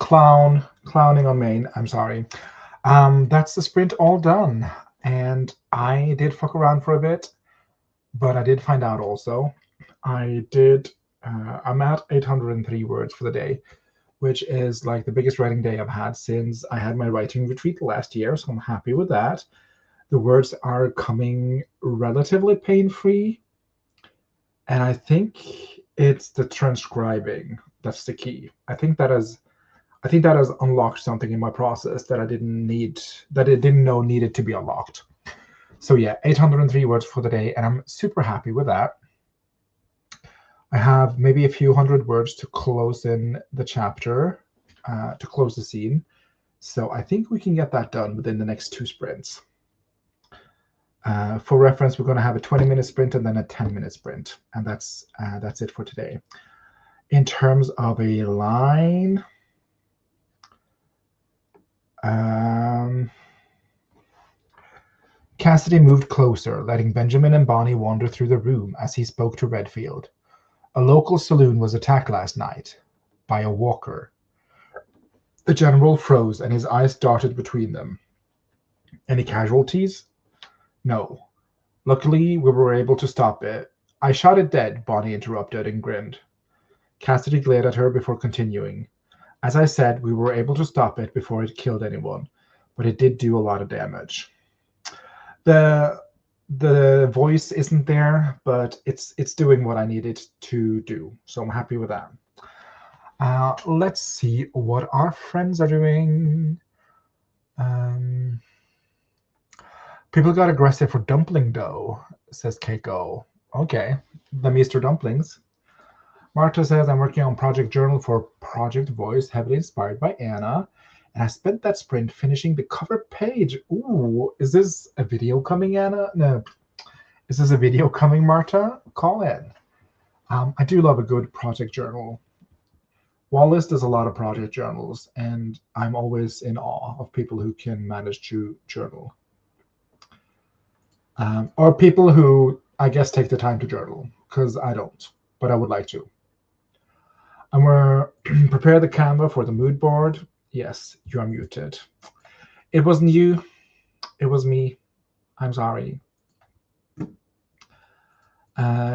clowning on Maine. I'm sorry. That's the sprint all done. And I did fuck around for a bit, but I did find out also. I'm at 803 words for the day, which is like the biggest writing day I've had since I had my writing retreat last year. So I'm happy with that. The words are coming relatively pain-free. And I think it's the transcribing that's the key. I think that has unlocked something in my process that I didn't know needed to be unlocked. So yeah, 803 words for the day, and I'm super happy with that. I have maybe a few hundred words to close in the chapter, to close the scene. So I think we can get that done within the next 2 sprints. For reference, we're going to have a 20-minute sprint and then a 10-minute sprint, and that's it for today. In terms of a line, Cassidy moved closer, letting Benjamin and Bonnie wander through the room as he spoke to Redfield. A local saloon was attacked last night by a walker. The general froze and his eyes darted between them. Any casualties? No. Luckily, we were able to stop it. I shot it dead, Bonnie interrupted and grinned. Cassidy glared at her before continuing. As I said, we were able to stop it before it killed anyone, but it did do a lot of damage. The voice isn't there, but it's doing what I needed to do, so I'm happy with that. Let's see what our friends are doing. People got aggressive for dumpling dough, says Keiko. Okay, the Mr. Dumplings. Marta says, I'm working on Project Journal for Project Voice, heavily inspired by Anna. And I spent that sprint finishing the cover page. Ooh, is this a video coming, Anna? No. Is this a video coming, Marta? Call in. I do love a good project journal. Wallace does a lot of project journals, and I'm always in awe of people who can manage to journal. Or people who, I guess, take the time to journal, because I don't, but I would like to. And we're prepare the Canva for the mood board. Yes, you are muted. It wasn't you. It was me. I'm sorry.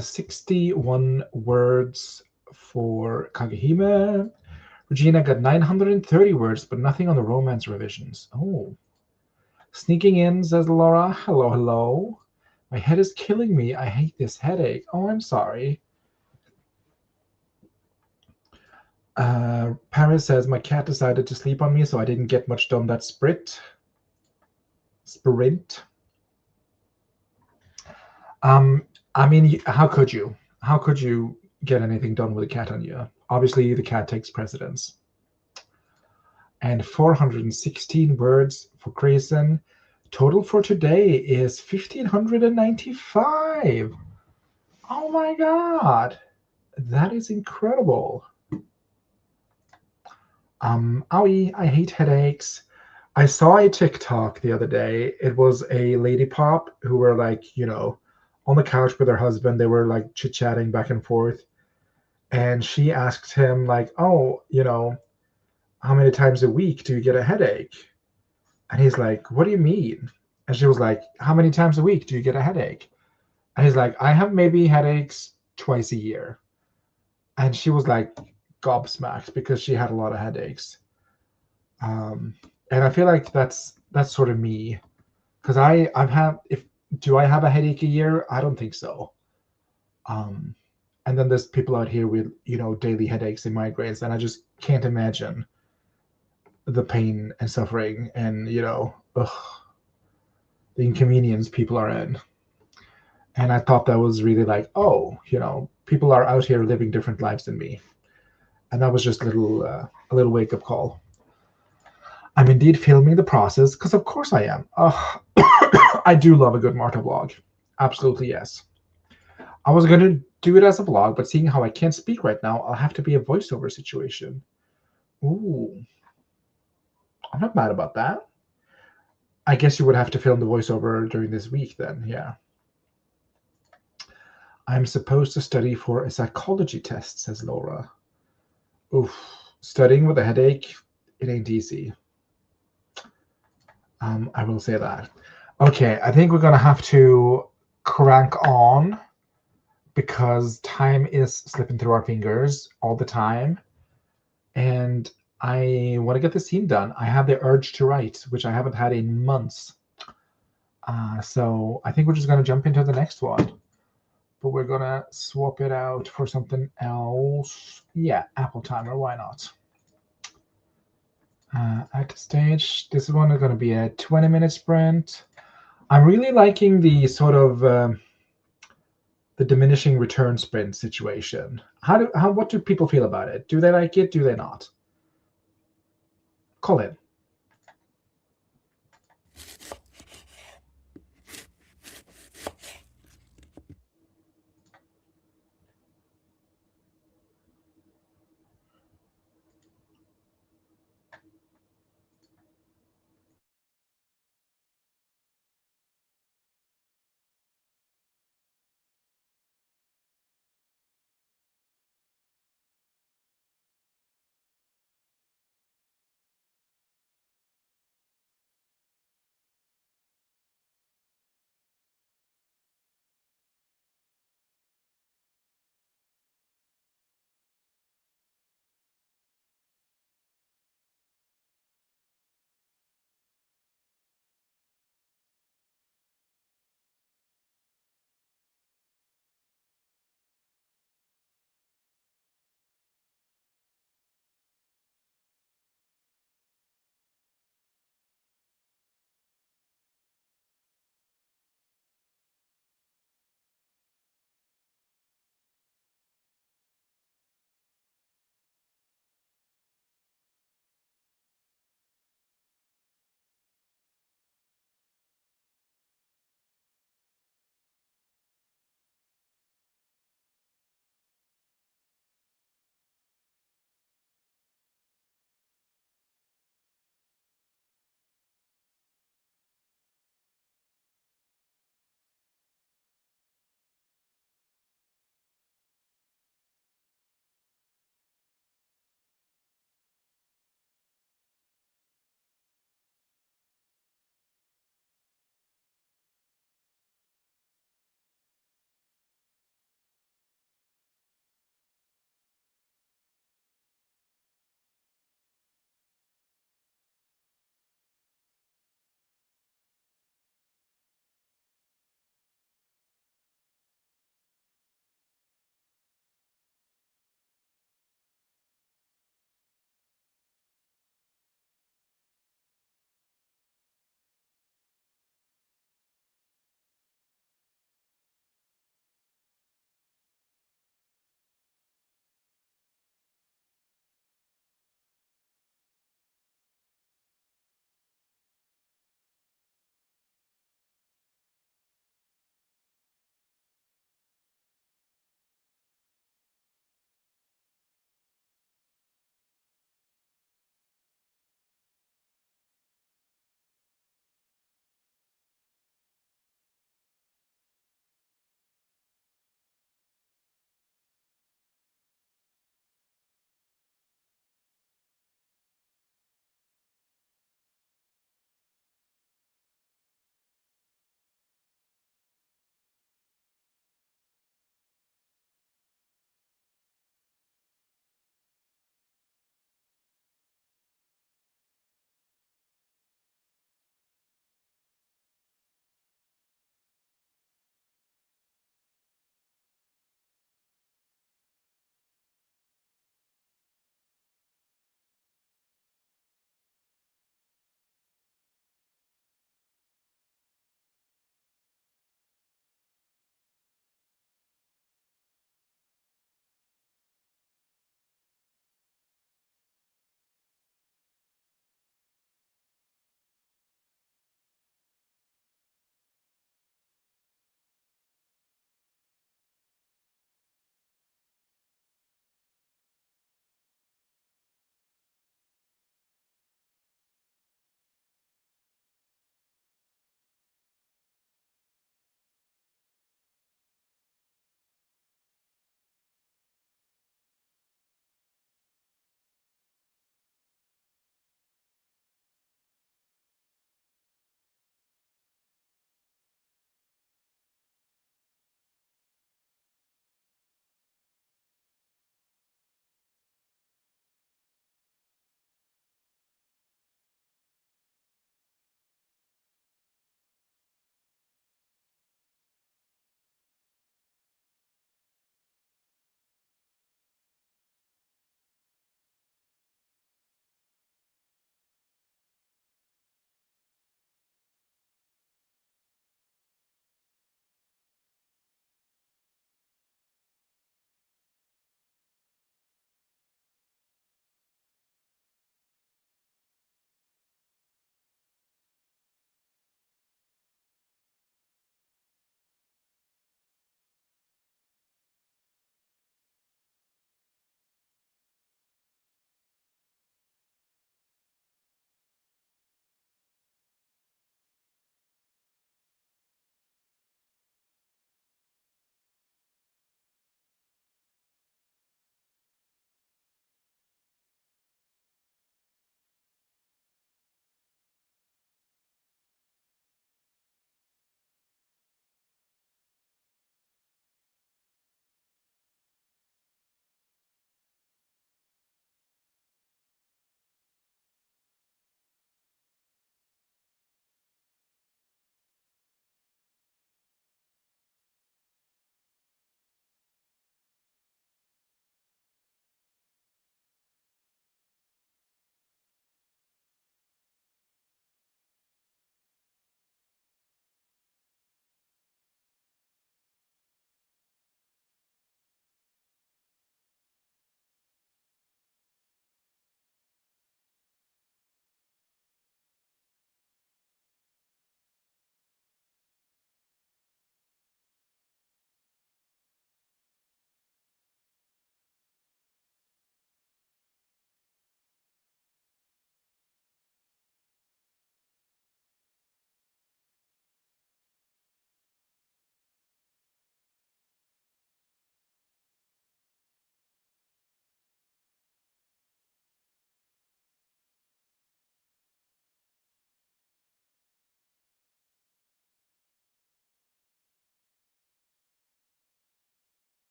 61 words for Kagehime. Regina got 930 words, but nothing on the romance revisions. Oh. Sneaking in, says Laura. Hello, hello. My head is killing me. I hate this headache. Oh, I'm sorry. Paris says, my cat decided to sleep on me, so I didn't get much done that sprint. I mean, how could you? How could you get anything done with a cat on you? Obviously, the cat takes precedence. And 416 words for Grayson. Total for today is 1,595. Oh my God. That is incredible. Owie, I hate headaches. I saw a TikTok the other day. It was a lady pop who were like, on the couch with her husband. They were like chit-chatting back and forth. And she asked him like, oh, how many times a week do you get a headache? And he's like, what do you mean? And she was like, how many times a week do you get a headache? And he's like, I have maybe headaches twice a year. And she was like gobsmacked because she had a lot of headaches. And I feel like that's sort of me. Because do I have a headache a year? I don't think so. And then there's people out here with, daily headaches and migraines, and I just can't imagine the pain and suffering and, the inconvenience people are in. And I thought that was really like, oh, people are out here living different lives than me. And that was just a little wake-up call. I'm indeed filming the process, because of course I am. I do love a good Marta vlog. Absolutely, yes. I was going to do it as a vlog, but seeing how I can't speak right now, I'll have to be a voiceover situation. Ooh. I'm not mad about that. I guess you would have to film the voiceover during this week then, yeah. I'm supposed to study for a psychology test, says Laura. Oof. Studying with a headache, It ain't easy. I will say that. Okay, I think we're gonna have to crank on because time is slipping through our fingers all the time, and I want to get this scene done. I have the urge to write, which I haven't had in months. So I think we're just gonna jump into the next one, but we're gonna swap it out for something else. Yeah, Apple timer. Why not? Active stage. This one is going to be a 20-minute sprint. I'm really liking the sort of the diminishing return sprint situation. What do people feel about it? Do they like it? Do they not? Call it.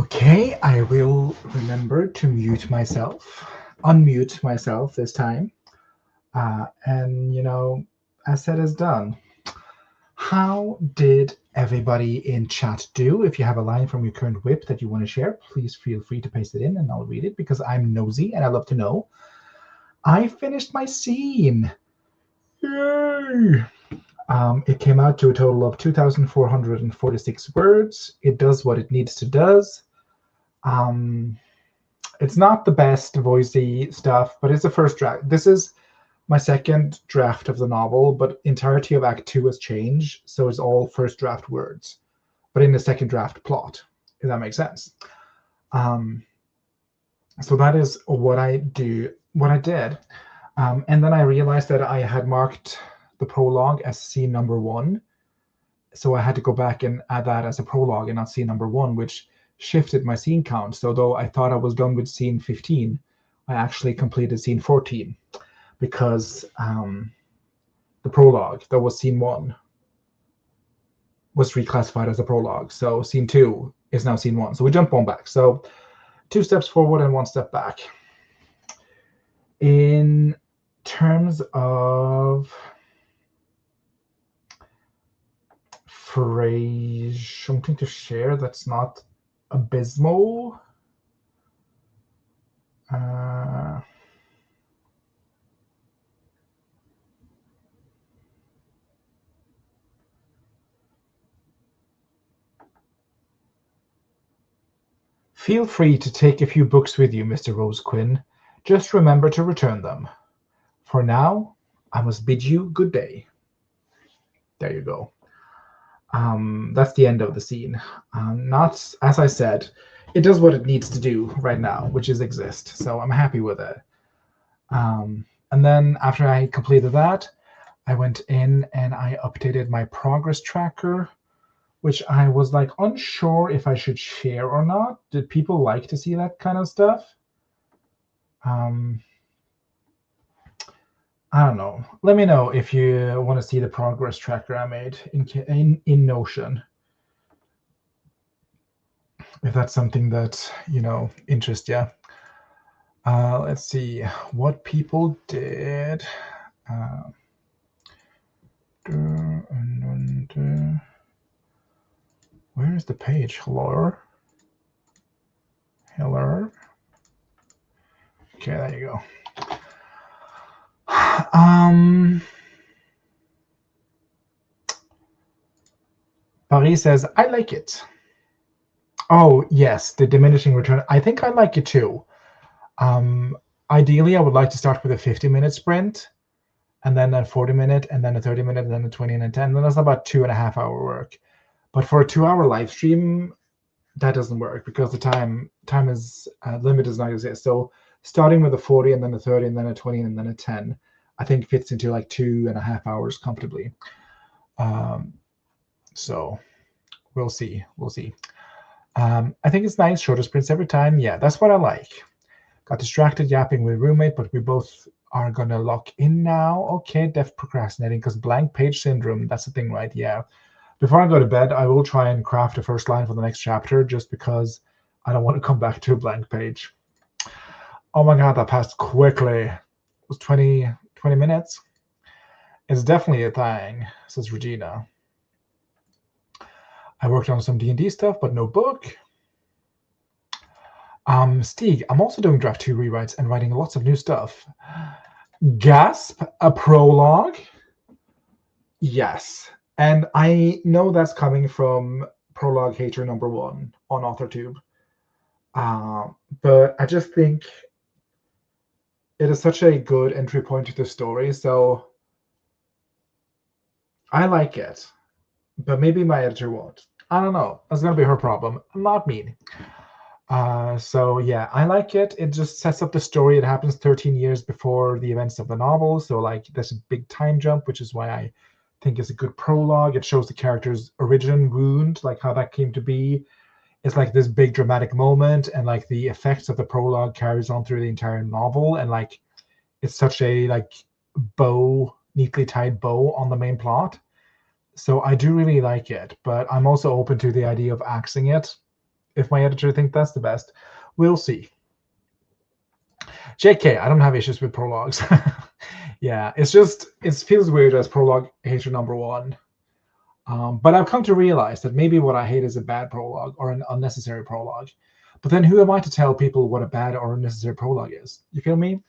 Okay, I will remember to unmute myself this time. And, as said is done. How did everybody in chat do? If you have a line from your current whip that you want to share, please feel free to paste it in and I'll read it because I'm nosy and I love to know. I finished my scene. Yay! It came out to a total of 2,446 words. It does what it needs to does. It's not the best voicey stuff, but it's the first draft. This is my second draft of the novel, but entirety of Act 2 has changed, so it's all first draft words, but in the second draft plot, if that makes sense. So that is what I did. And then I realized that I had marked the prologue as scene number 1. So I had to go back and add that as a prologue and not scene number 1, which shifted my scene count. So though I thought I was done with scene 15, I actually completed scene 14 because the prologue, that was scene 1, was reclassified as a prologue. So scene 2 is now scene 1. So we jump one back. So 2 steps forward and 1 step back. In terms of phrase, something to share that's not abysmal. Feel free to take a few books with you, Mr. Rose Quinn. Just remember to return them. For now, I must bid you good day. There you go. That's the end of the scene. Not, as I said, it does what it needs to do right now, which is exist. So I'm happy with it. And then after I completed that, I went in and I updated my progress tracker, which I was like unsure if I should share or not. Did people like to see that kind of stuff? I don't know. Let me know if you want to see the progress tracker I made in Notion. If that's something that, interests you. Let's see what people did. Where is the page? Hello? Okay, there you go. Paris says, I like it. Oh, yes, the diminishing return. I think I like it too. Ideally, I would like to start with a 50-minute sprint, and then a 40-minute, and then a 30-minute, and then a 20 and a 10. Then that's about 2.5-hour work. But for a 2-hour live stream, that doesn't work because the time is limit does not exist. So starting with a 40 and then a 30 and then a 20 and then a 10, I think fits into like 2.5 hours comfortably. So we'll see. I think it's nice, shorter sprints every time. Yeah, that's what I like. Got distracted yapping with roommate, but we both are gonna lock in now. Okay, def procrastinating because blank page syndrome. That's the thing, right? Yeah. Before I go to bed, I will try and craft a first line for the next chapter just because I don't want to come back to a blank page. Oh my god, that passed quickly. It was 20 minutes. It's definitely a thing, says Regina. I worked on some D&D stuff, but no book. Stieg, I'm also doing draft 2 rewrites and writing lots of new stuff. Gasp, a prologue? Yes. And I know that's coming from prologue hater number 1 on AuthorTube. But I just think it is such a good entry point to the story, so I like it. But maybe my editor won't. I don't know. That's going to be her problem, not me. So yeah, I like it. It just sets up the story. It happens 13 years before the events of the novel, so like there's a big time jump, which is why I think it's a good prologue. It shows the character's origin wound, like how that came to be. It's like this big dramatic moment, and like the effects of the prologue carries on through the entire novel, and like it's such a like neatly tied bow on the main plot. So I do really like it, but I'm also open to the idea of axing it if my editor thinks that's the best. We'll see. JK, I don't have issues with prologues. Yeah, it's just, it feels weird as prologue hater number one. But I've come to realize that maybe what I hate is a bad prologue or an unnecessary prologue. But then who am I to tell people what a bad or unnecessary prologue is? You feel me?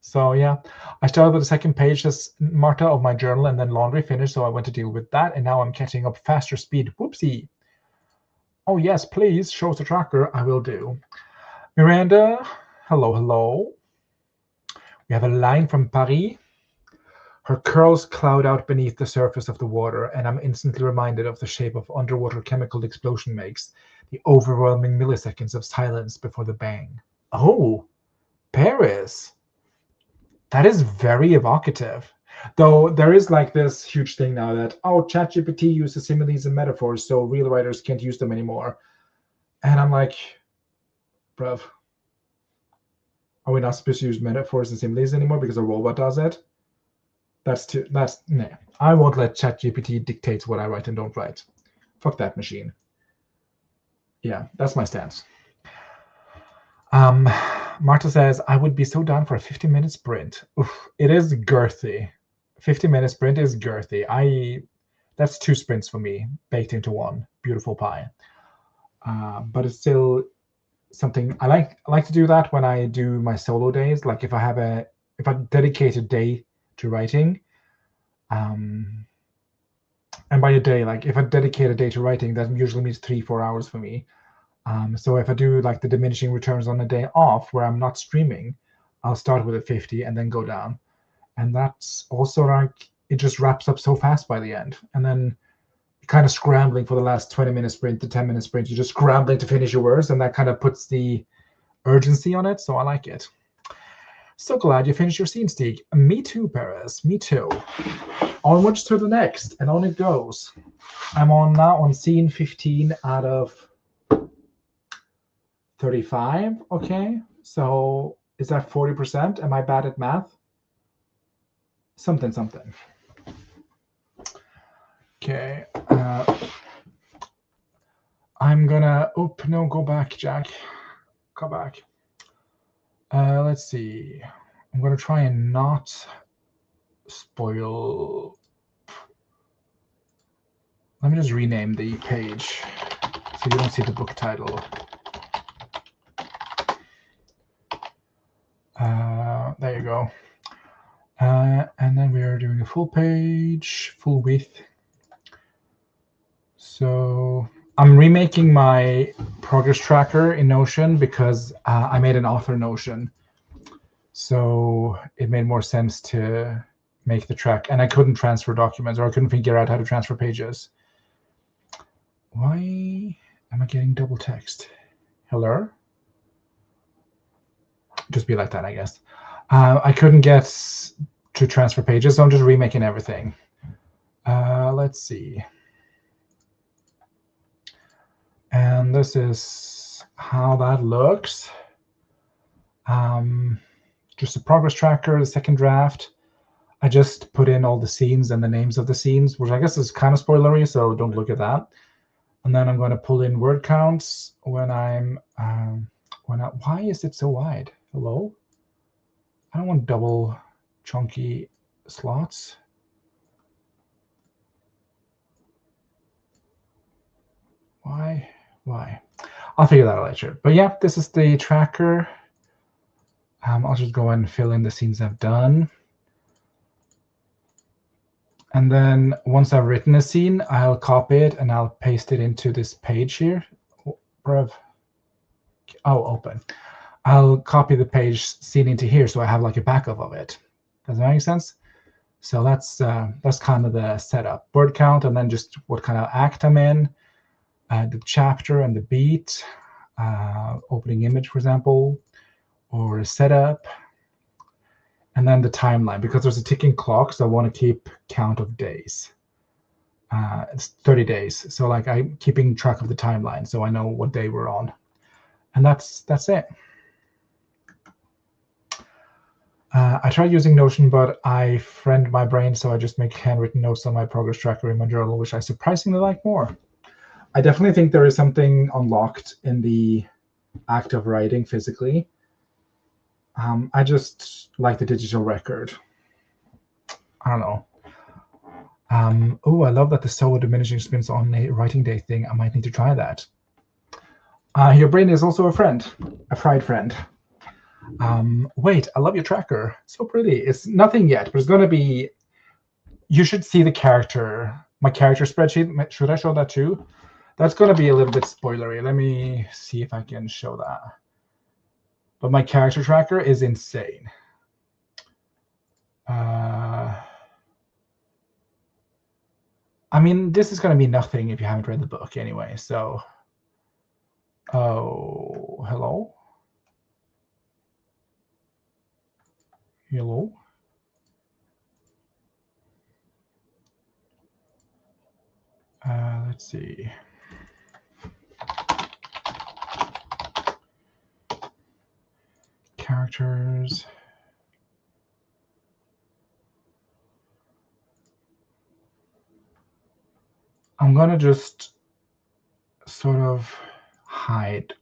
So yeah, I started with the second page, this Marta, of my journal, and then laundry finished, so I went to deal with that, and now I'm catching up faster speed. Whoopsie. Oh yes, please, show us the tracker. I will do. Miranda, hello, hello. We have a line from Paris. Her curls cloud out beneath the surface of the water, and I'm instantly reminded of the shape of underwater chemical explosion makes, the overwhelming milliseconds of silence before the bang. Oh, Paris. That is very evocative. Though there is like this huge thing now that, oh, ChatGPT uses similes and metaphors, so real writers can't use them anymore. And I'm like, bruv, are we not supposed to use metaphors and similes anymore because a robot does it? Nah. I won't let ChatGPT dictate what I write and don't write. Fuck that machine. Yeah, that's my stance. Marta says, I would be so down for a 50-minute sprint. Oof, it is girthy. 50-minute sprint is girthy. That's 2 sprints for me, baked into one. Beautiful pie. But it's still something I like to do that when I do my solo days. Like if I dedicate a day to writing, and by a day, like if I dedicate a day to writing, that usually means 3-4 hours for me. So if I do like the diminishing returns on a day off where I'm not streaming, I'll start with a 50 and then go down. And that's also like, it just wraps up so fast by the end. And then you're kind of scrambling for the last 20-minute sprint, the 10-minute sprint. You're just scrambling to finish your words, and that kind of puts the urgency on it. So I like it. So glad you finished your scene, Stig. Me too, Perez. Me too. Onwards to the next, and on it goes. I'm now on scene 15 out of 35. Okay, so is that 40%? Am I bad at math? Something. Okay. I'm gonna. Oh no! Go back, Jack. Come back. Let's see. I'm gonna try and not spoil. Let me just rename the page so you don't see the book title. There you go. And then we are doing a full page, full width. So I'm remaking my progress tracker in Notion because I made an author Notion. So it made more sense to make the track. And I couldn't transfer documents, or I couldn't figure out how to transfer pages. Why am I getting double text? Hello? Just be like that, I guess. I couldn't get to transfer pages, so I'm just remaking everything. Let's see. And this is how that looks. Just a progress tracker, the second draft. I just put in all the scenes and the names of the scenes, which I guess is kind of spoilery, so don't look at that. And then I'm going to pull in word counts when I'm why is it so wide? Hello? I don't want double chunky slots. Why? I'll figure that out later. But yeah, this is the tracker. I'll just go and fill in the scenes I've done. And then once I've written a scene, I'll copy it and I'll paste it into this page here. Oh, open. I'll copy the page scene into here so I have like a backup of it. Does that make sense? So that's kind of the setup. Word count, and then just what kind of act I'm in, the chapter and the beat, opening image, for example, or a setup, and then the timeline, because there's a ticking clock, so I want to keep count of days. It's 30 days, so like I'm keeping track of the timeline, so I know what day we're on, and that's it. I tried using Notion, but I friend my brain, so I just make handwritten notes on my progress tracker in my journal, which I surprisingly like more. I definitely think there is something unlocked in the act of writing physically. I just like the digital record. I don't know. Oh, I love that the SOA diminishing spins on a writing day thing. I might need to try that. Your brain is also a friend, a fried friend. Wait, I love your tracker. It's so pretty. It's nothing yet, but it's going to be. You should see the character, my character spreadsheet. Should I show that too? That's going to be a little bit spoilery. Let me see if I can show that. But my character tracker is insane. I mean, this is going to be nothing if you haven't read the book anyway. So, oh, hello? Hello? Let's see. Characters. I'm going to just sort of hide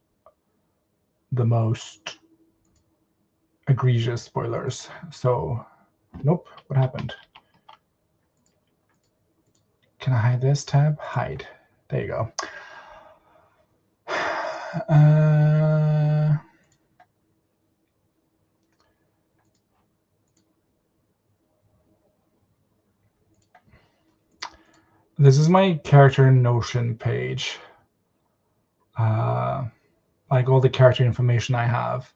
the most egregious spoilers. So, nope, what happened? Can I hide this tab? Hide. There you go. This is my character Notion page. Like all the character information I have.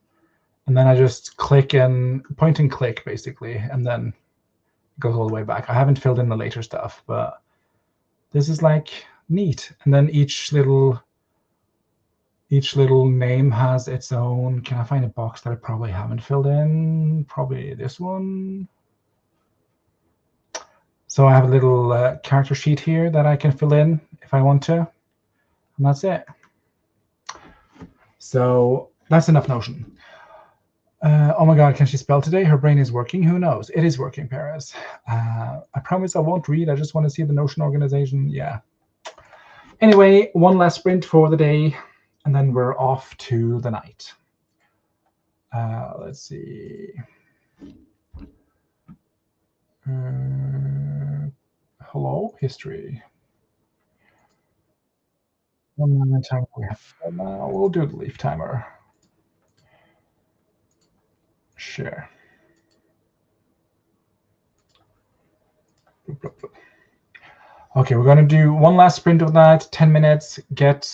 And then I just click and point and click basically, and then it goes all the way back. I haven't filled in the later stuff, but this is like neat. And then each little name has its own. Can I find a box that I probably haven't filled in? Probably this one. So I have a little character sheet here that I can fill in if I want to. And that's it. So that's enough Notion. Oh my God, can she spell today? Her brain is working. Who knows? It is working, Paris. I promise I won't read. I just want to see the Notion organization. Yeah. Anyway, one last sprint for the day, and then we're off to the night. Let's see. Hello, history. 1 minute timer we have. Now we'll do the leaf timer. Share. Okay, we're going to do one last sprint of that. 10 minutes. Get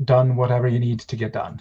done whatever you need to get done.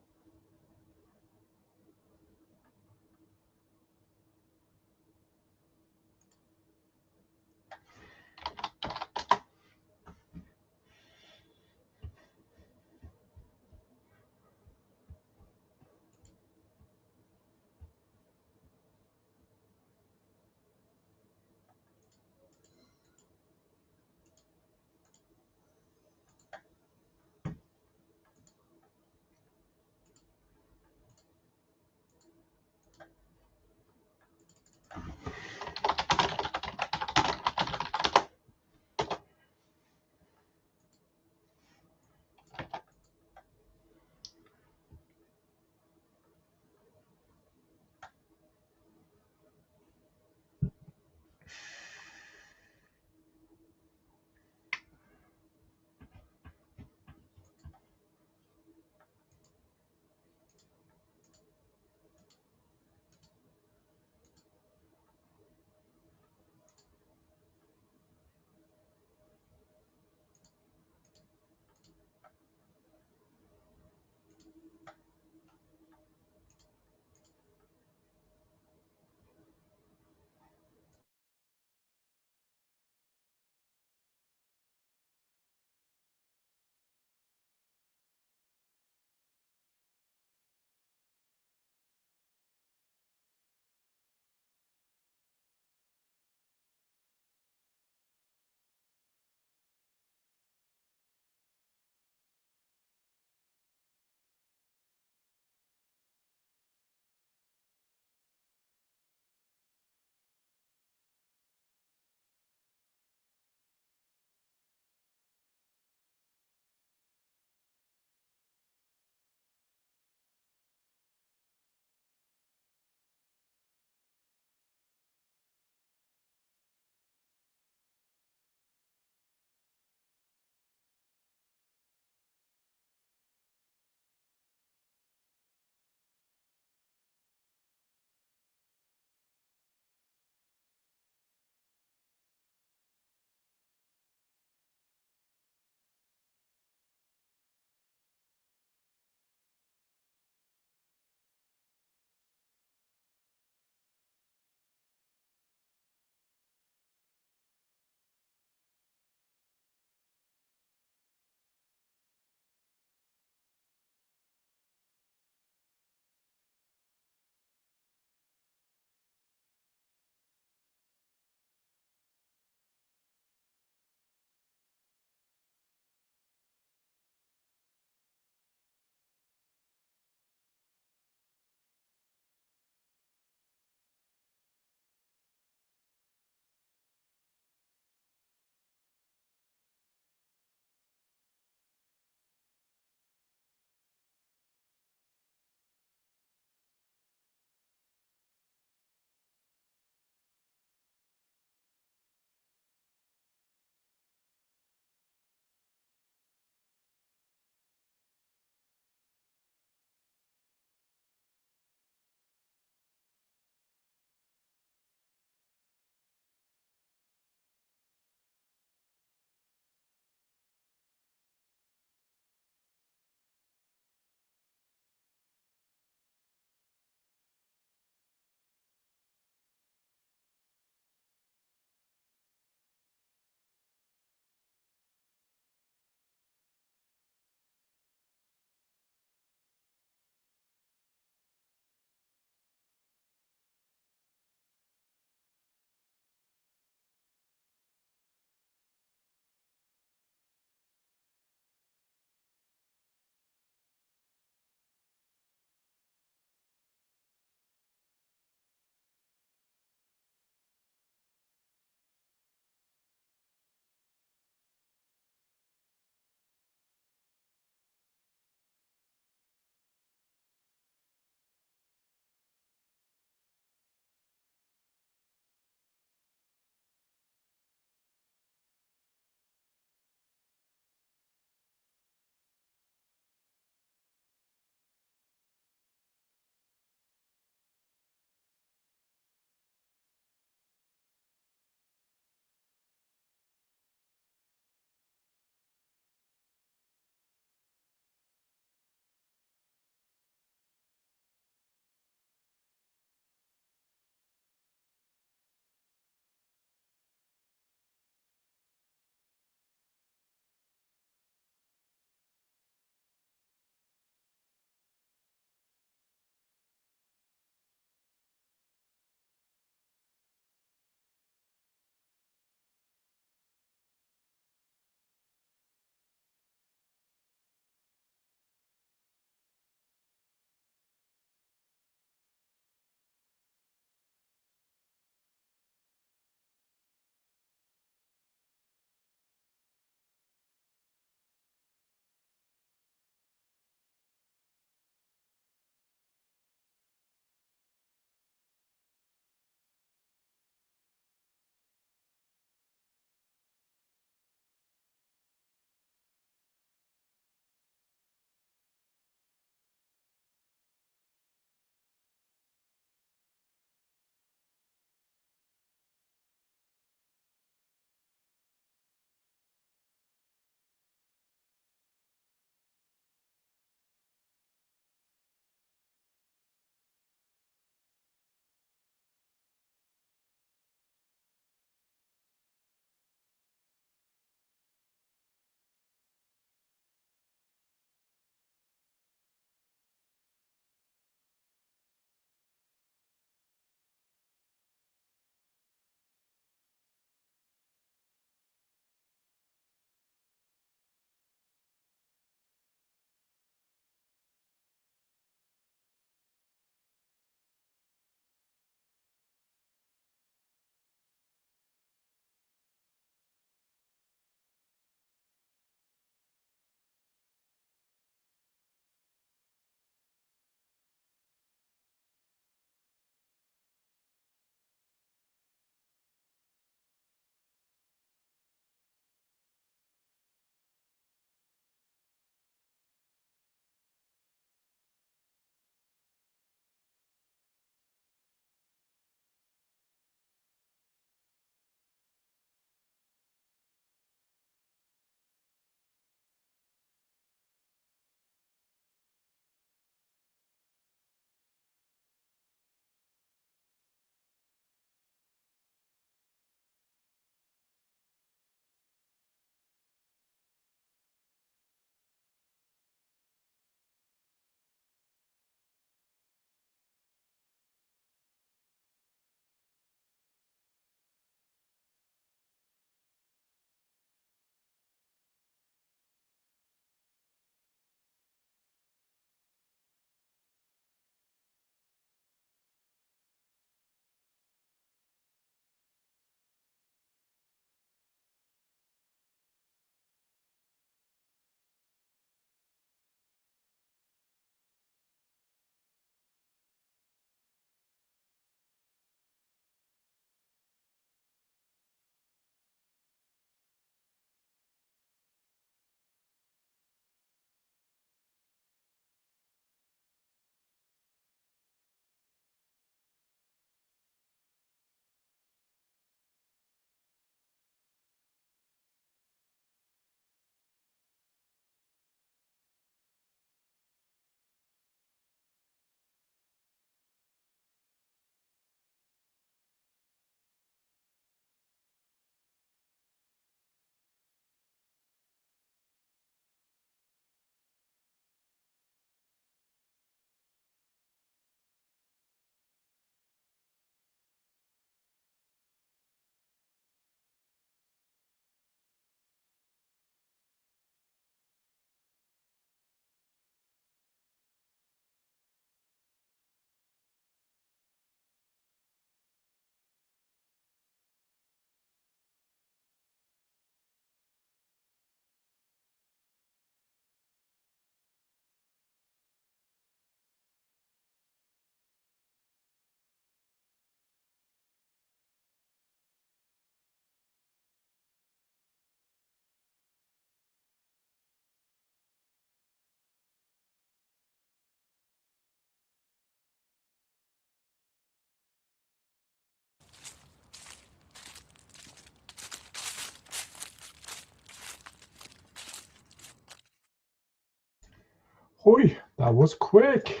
Hoi, that was quick.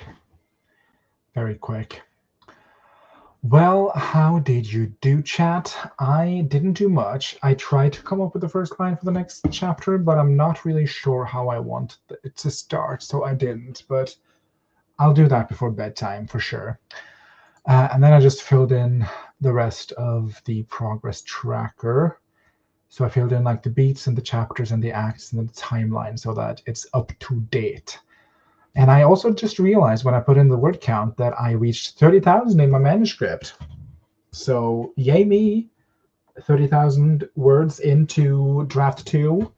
Very quick. Well, how did you do, chat? I didn't do much. I tried to come up with the first line for the next chapter, but I'm not really sure how I want it to start, so I didn't. But I'll do that before bedtime for sure. And then I just filled in the rest of the progress tracker. So I filled in like the beats and the chapters and the acts and the timeline so that it's up to date. And I also just realized when I put in the word count that I reached 30,000 in my manuscript. So yay me, 30,000 words into draft 2.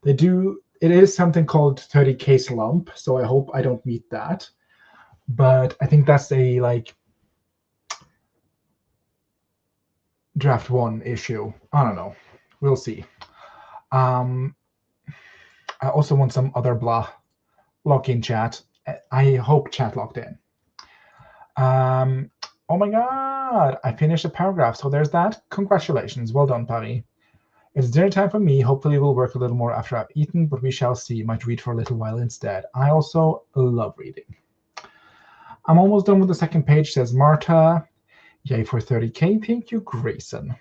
It is something called 30K slump, so I hope I don't meet that. But I think that's a like draft 1 issue. I don't know. We'll see. I also want some other blah. Lock in chat. I hope chat locked in. Oh my god, I finished a paragraph, so there's that. Congratulations, well done, Paris. It's dinner time for me. Hopefully we'll work a little more after I've eaten, but we shall see. Might read for a little while instead. I also love reading. I'm almost done with the second page, says Marta. Yay for 30K. Thank you, Grayson.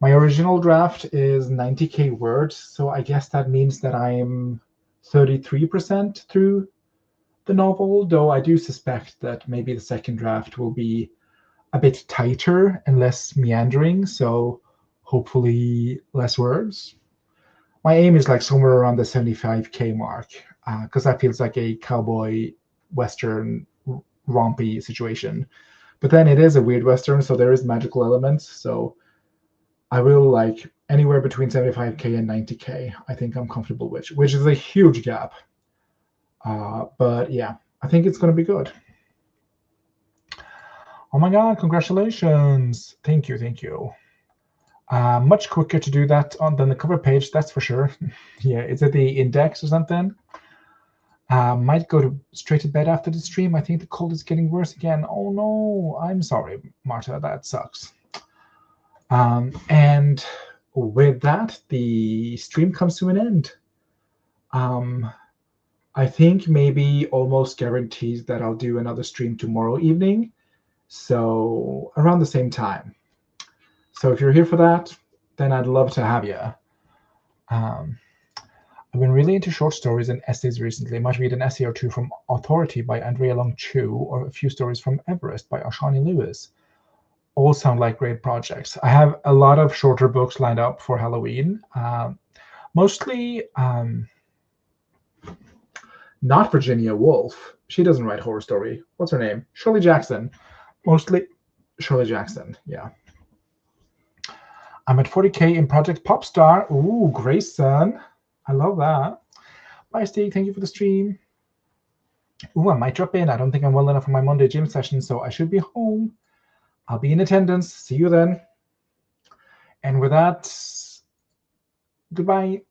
My original draft is 90K words, so I guess that means that I'm 33% through the novel, though I do suspect that maybe the second draft will be a bit tighter and less meandering, so hopefully less words. My aim is like somewhere around the 75K mark, because that feels like a cowboy western rompy situation. But then it is a weird western, so there is magical elements, so I will like anywhere between 75K and 90K. I think I'm comfortable with, which is a huge gap. But yeah, I think it's going to be good. Oh my god, congratulations. Thank you, thank you. Much quicker to do that than the cover page, that's for sure. Yeah, is it the index or something? Might go straight to bed after the stream. I think the cold is getting worse again. Oh no, I'm sorry, Marta, that sucks. And with that, the stream comes to an end. I think maybe almost guaranteed that I'll do another stream tomorrow evening. So around the same time. So if you're here for that, then I'd love to have you. I've been really into short stories and essays recently. Might read an essay or two from Authority by Andrea Long Chu or a few stories from Everest by Ashani Lewis. All sound like great projects. I have a lot of shorter books lined up for Halloween. Mostly not Virginia Woolf. She doesn't write horror story. What's her name? Shirley Jackson. Mostly Shirley Jackson, yeah. I'm at 40K in Project Popstar. Ooh, Grayson. I love that. Bye, Steve. Thank you for the stream. Ooh, I might drop in. I don't think I'm well enough for my Monday gym session, so I should be home. I'll be in attendance. See you then. And with that, goodbye.